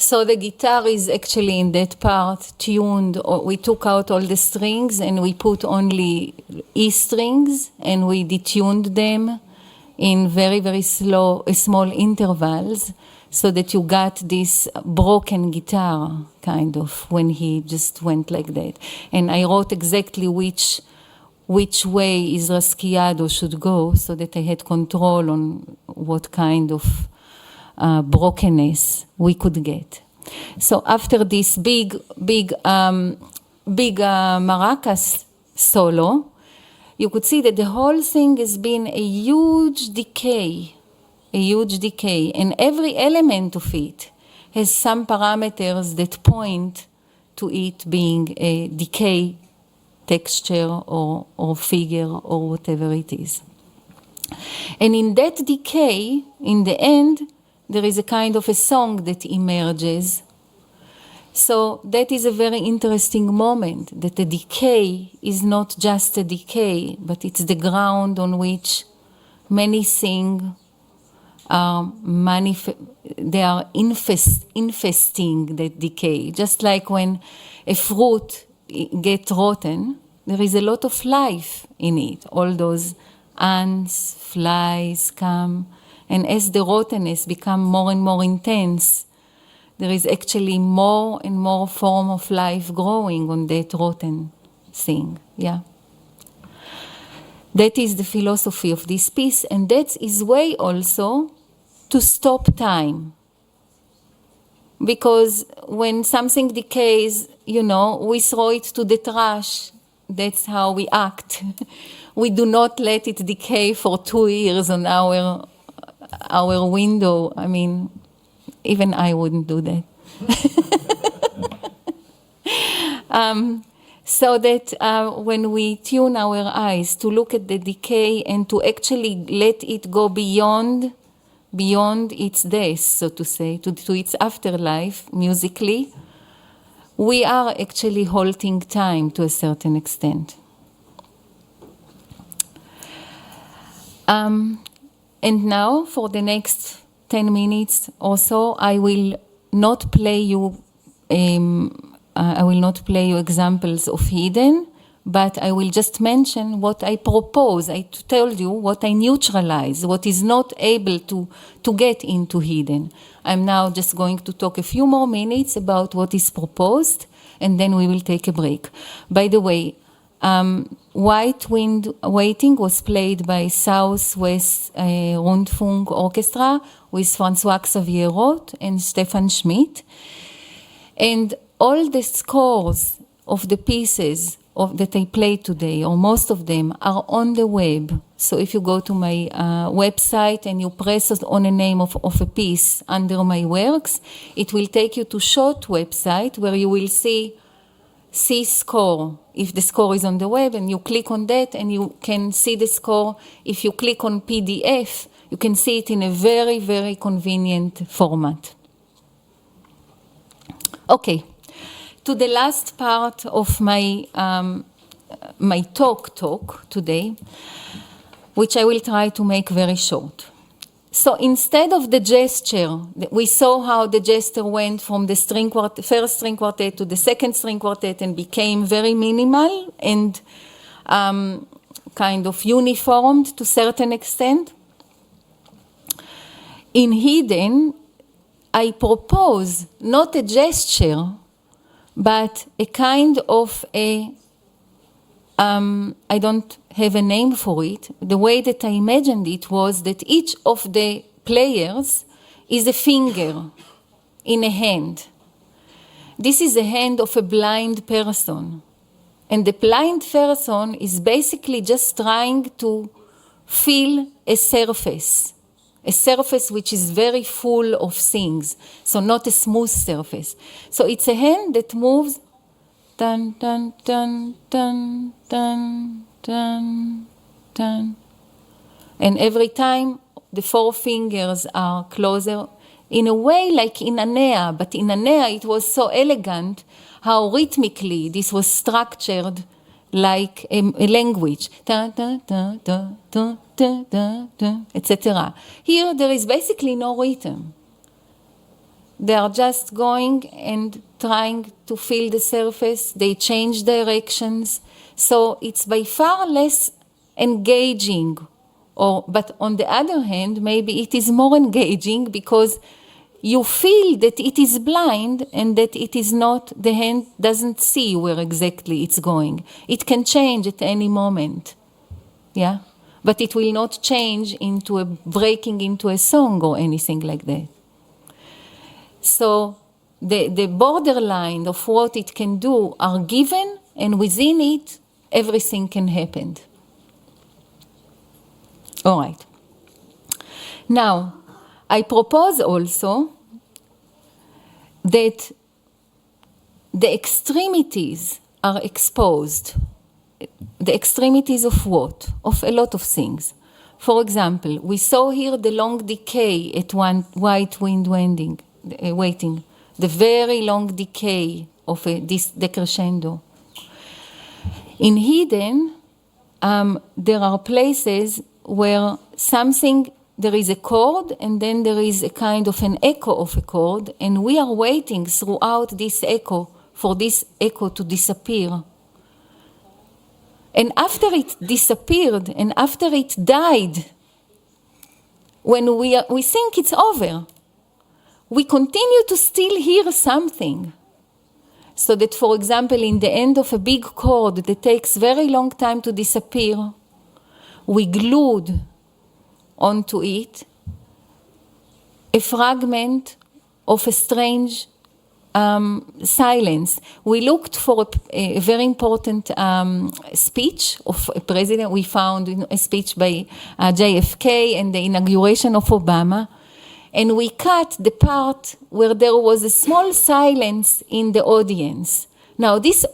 So the guitar is actually in that part tuned, or we took out all the strings and we put only E strings and we detuned them in very, very slow, small intervals so that you got this broken guitar kind of when he just went like that. And I wrote exactly which way Izraskiado should go so that I had control on what kind of brokenness we could get. So after this big maracas solo, you could see that the whole thing has been a huge decay, and every element of it has some parameters that point to it being a decay texture or figure or whatever it is. And in that decay, in the end, there is a kind of a song that emerges. So that is a very interesting moment, that the decay is not just a decay, but it's the ground on which many things are they are infesting that decay. Just like when a fruit gets rotten, there is a lot of life in it. All those ants, flies come. And as the rottenness becomes more and more intense, there is actually more and more form of life growing on that rotten thing. Yeah. That is the philosophy of this piece, and that's his way also to stop time. Because when something decays, we throw it to the trash. That's how we act. We do not let it decay for 2 years on our window. I mean, even I wouldn't do that. So that when we tune our eyes to look at the decay and to actually let it go beyond its death, so to say, to its afterlife musically, we are actually halting time to a certain extent. And now, for the next 10 minutes or so, I will not play you examples of hidden, but I will just mention what I propose. I told you what I neutralize, what is not able to get into hidden. I'm now just going to talk a few more minutes about what is proposed, and then we will take a break. By the way, White Wind Waiting was played by Southwest Rundfunk Orchestra with François Xavier Roth and Stefan Schmidt. And all the scores of the pieces that I played today, or most of them, are on the web. So if you go to my website and you press on a name of a piece under my works, it will take you to short website where you will see score, if the score is on the web, and you click on that and you can see the score. If you click on PDF, you can see it in a very, very convenient format. Okay, to the last part of my talk today, which I will try to make very short. So instead of the gesture, we saw how the gesture went from the first string quartet to the second string quartet and became very minimal and kind of uniformed to a certain extent. In hidden, I propose not a gesture, but a kind of I don't have a name for it. The way that I imagined it was that each of the players is a finger in a hand. This is a hand of a blind person. And the blind person is basically just trying to feel a surface which is very full of things, so not a smooth surface. So it's a hand that moves dun, dun, dun, dun, dun, dun, dun. And every time the 4 fingers are closer, in a way like in Anea, but in Anea it was so elegant how rhythmically this was structured like a language, etc. Here there is basically no rhythm. They are just going and trying to feel the surface. They change directions. So it's by far less engaging. But on the other hand, maybe it is more engaging because you feel that it is blind and that it is not, the hand doesn't see where exactly it's going. It can change at any moment. Yeah? But it will not change into breaking into a song or anything like that. So the borderline of what it can do are given, and within it, everything can happen. All right. Now, I propose also that the extremities are exposed. The extremities of what? Of a lot of things. For example, we saw here the long decay at one white wind waiting, the very long decay of this decrescendo. In hidden, there are places where there is a chord and then there is a kind of an echo of a chord, and we are waiting throughout this echo for this echo to disappear. And after it disappeared and after it died, when we think it's over, we continue to still hear something. So that, for example, in the end of a big chord that takes very long time to disappear, we glued onto it a fragment of a strange silence. We looked for a very important speech of a president. We found a speech by JFK and the inauguration of Obama. And we cut the part where there was a small silence in the audience. Now, this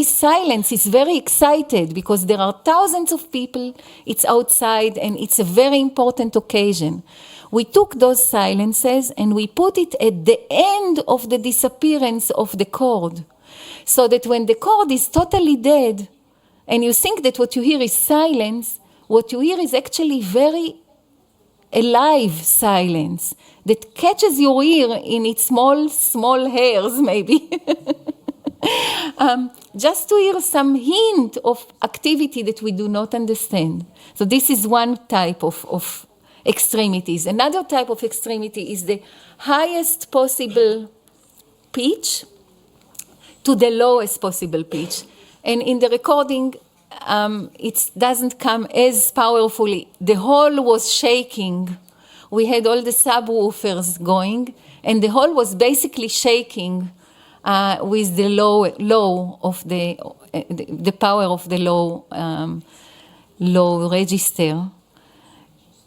silence is very excited because there are thousands of people, it's outside, and it's a very important occasion. We took those silences and we put it at the end of the disappearance of the chord, so that when the chord is totally dead, and you think that what you hear is silence, what you hear is actually very alive silence that catches your ear in its small hairs, maybe. Just to hear some hint of activity that we do not understand. So this is one type of extremities. Another type of extremity is the highest possible pitch to the lowest possible pitch. And in the recording, it doesn't come as powerfully. The hall was shaking. We had all the subwoofers going, and the hall was basically shaking with the low of the power of the low register.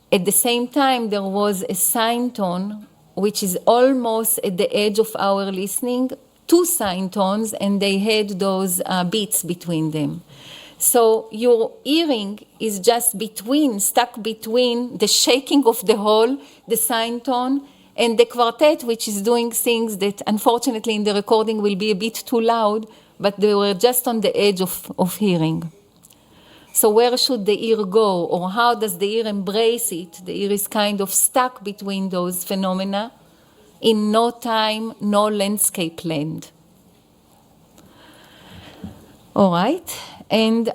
At the same time, there was a sine tone, which is almost at the edge of our listening, two sine tones, and they had those beats between them. So your hearing is just stuck between the shaking of the whole, the sine tone, and the quartet, which is doing things that unfortunately in the recording will be a bit too loud, but they were just on the edge of hearing. So where should the ear go, or how does the ear embrace it? The ear is kind of stuck between those phenomena in no time, no landscape land. All right. And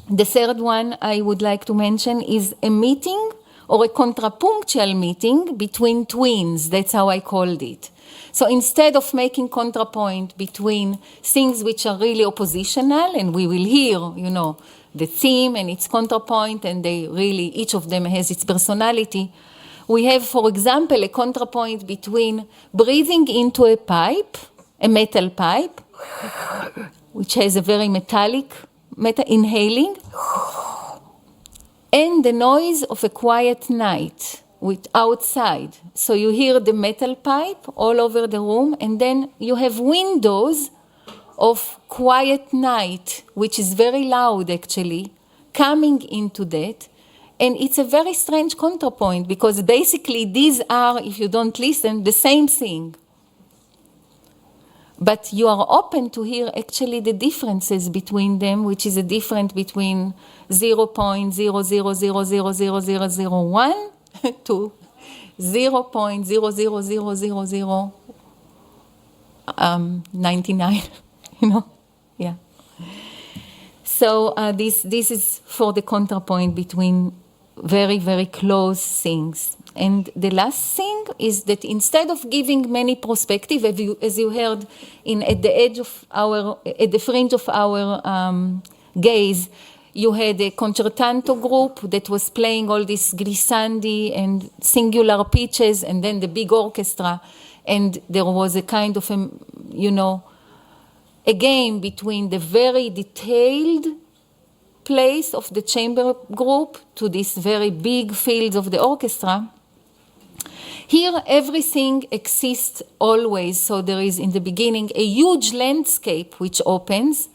the third one I would like to mention is a meeting or a contrapunctual meeting between twins. That's how I called it. So instead of making contrapoint between things which are really oppositional, and we will hear, the theme and its contrapoint, and each of them has its personality, we have, for example, a contrapoint between breathing into a pipe, a metal pipe, which has a very metallic inhaling, and the noise of a quiet night outside. So you hear the metal pipe all over the room, and then you have windows of quiet night, which is very loud actually, coming into that. And it's a very strange contrapoint, because basically these are, if you don't listen, the same thing. But you are open to hear actually the differences between them, which is a difference between 0.000000001 to 0.0000099, you know, yeah. So this is for the contrapoint between very, very close things. And the last thing is that instead of giving many perspective, as you heard at the fringe of our gaze, you had a concertante group that was playing all these glissandi and singular pitches, and then the big orchestra, and there was a kind of a game between the very detailed place of the chamber group to this very big field of the orchestra. Here, everything exists always, so there is in the beginning a huge landscape which opens,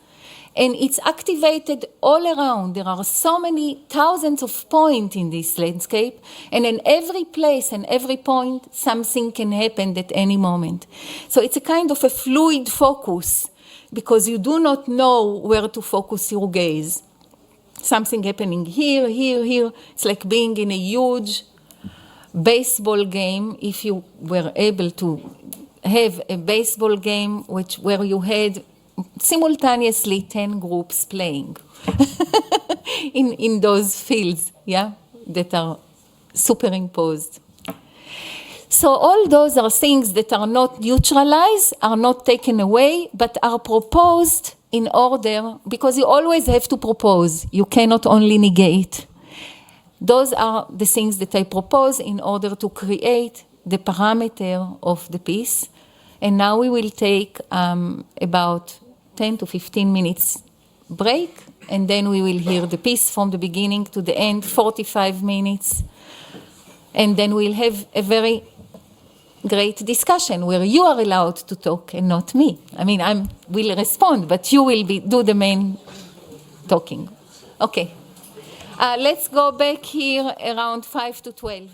and it's activated all around. There are so many thousands of points in this landscape, and in every place and every point, something can happen at any moment. So it's a kind of a fluid focus, because you do not know where to focus your gaze. Something happening here, here, here. It's like being in a huge baseball game, if you were able to have a baseball game where you had simultaneously 10 groups playing in those fields, yeah, that are superimposed. So all those are things that are not neutralized, are not taken away, but are proposed in order, because you always have to propose. You cannot only negate. Those are the things that I propose in order to create the parameter of the piece. And now we will take about 10 to 15 minutes break, and then we will hear the piece from the beginning to the end, 45 minutes. And then we'll have a very great discussion where you are allowed to talk and not me. I mean, I will respond, but you will do the main talking. Okay. Let's go back here around 5 to 12.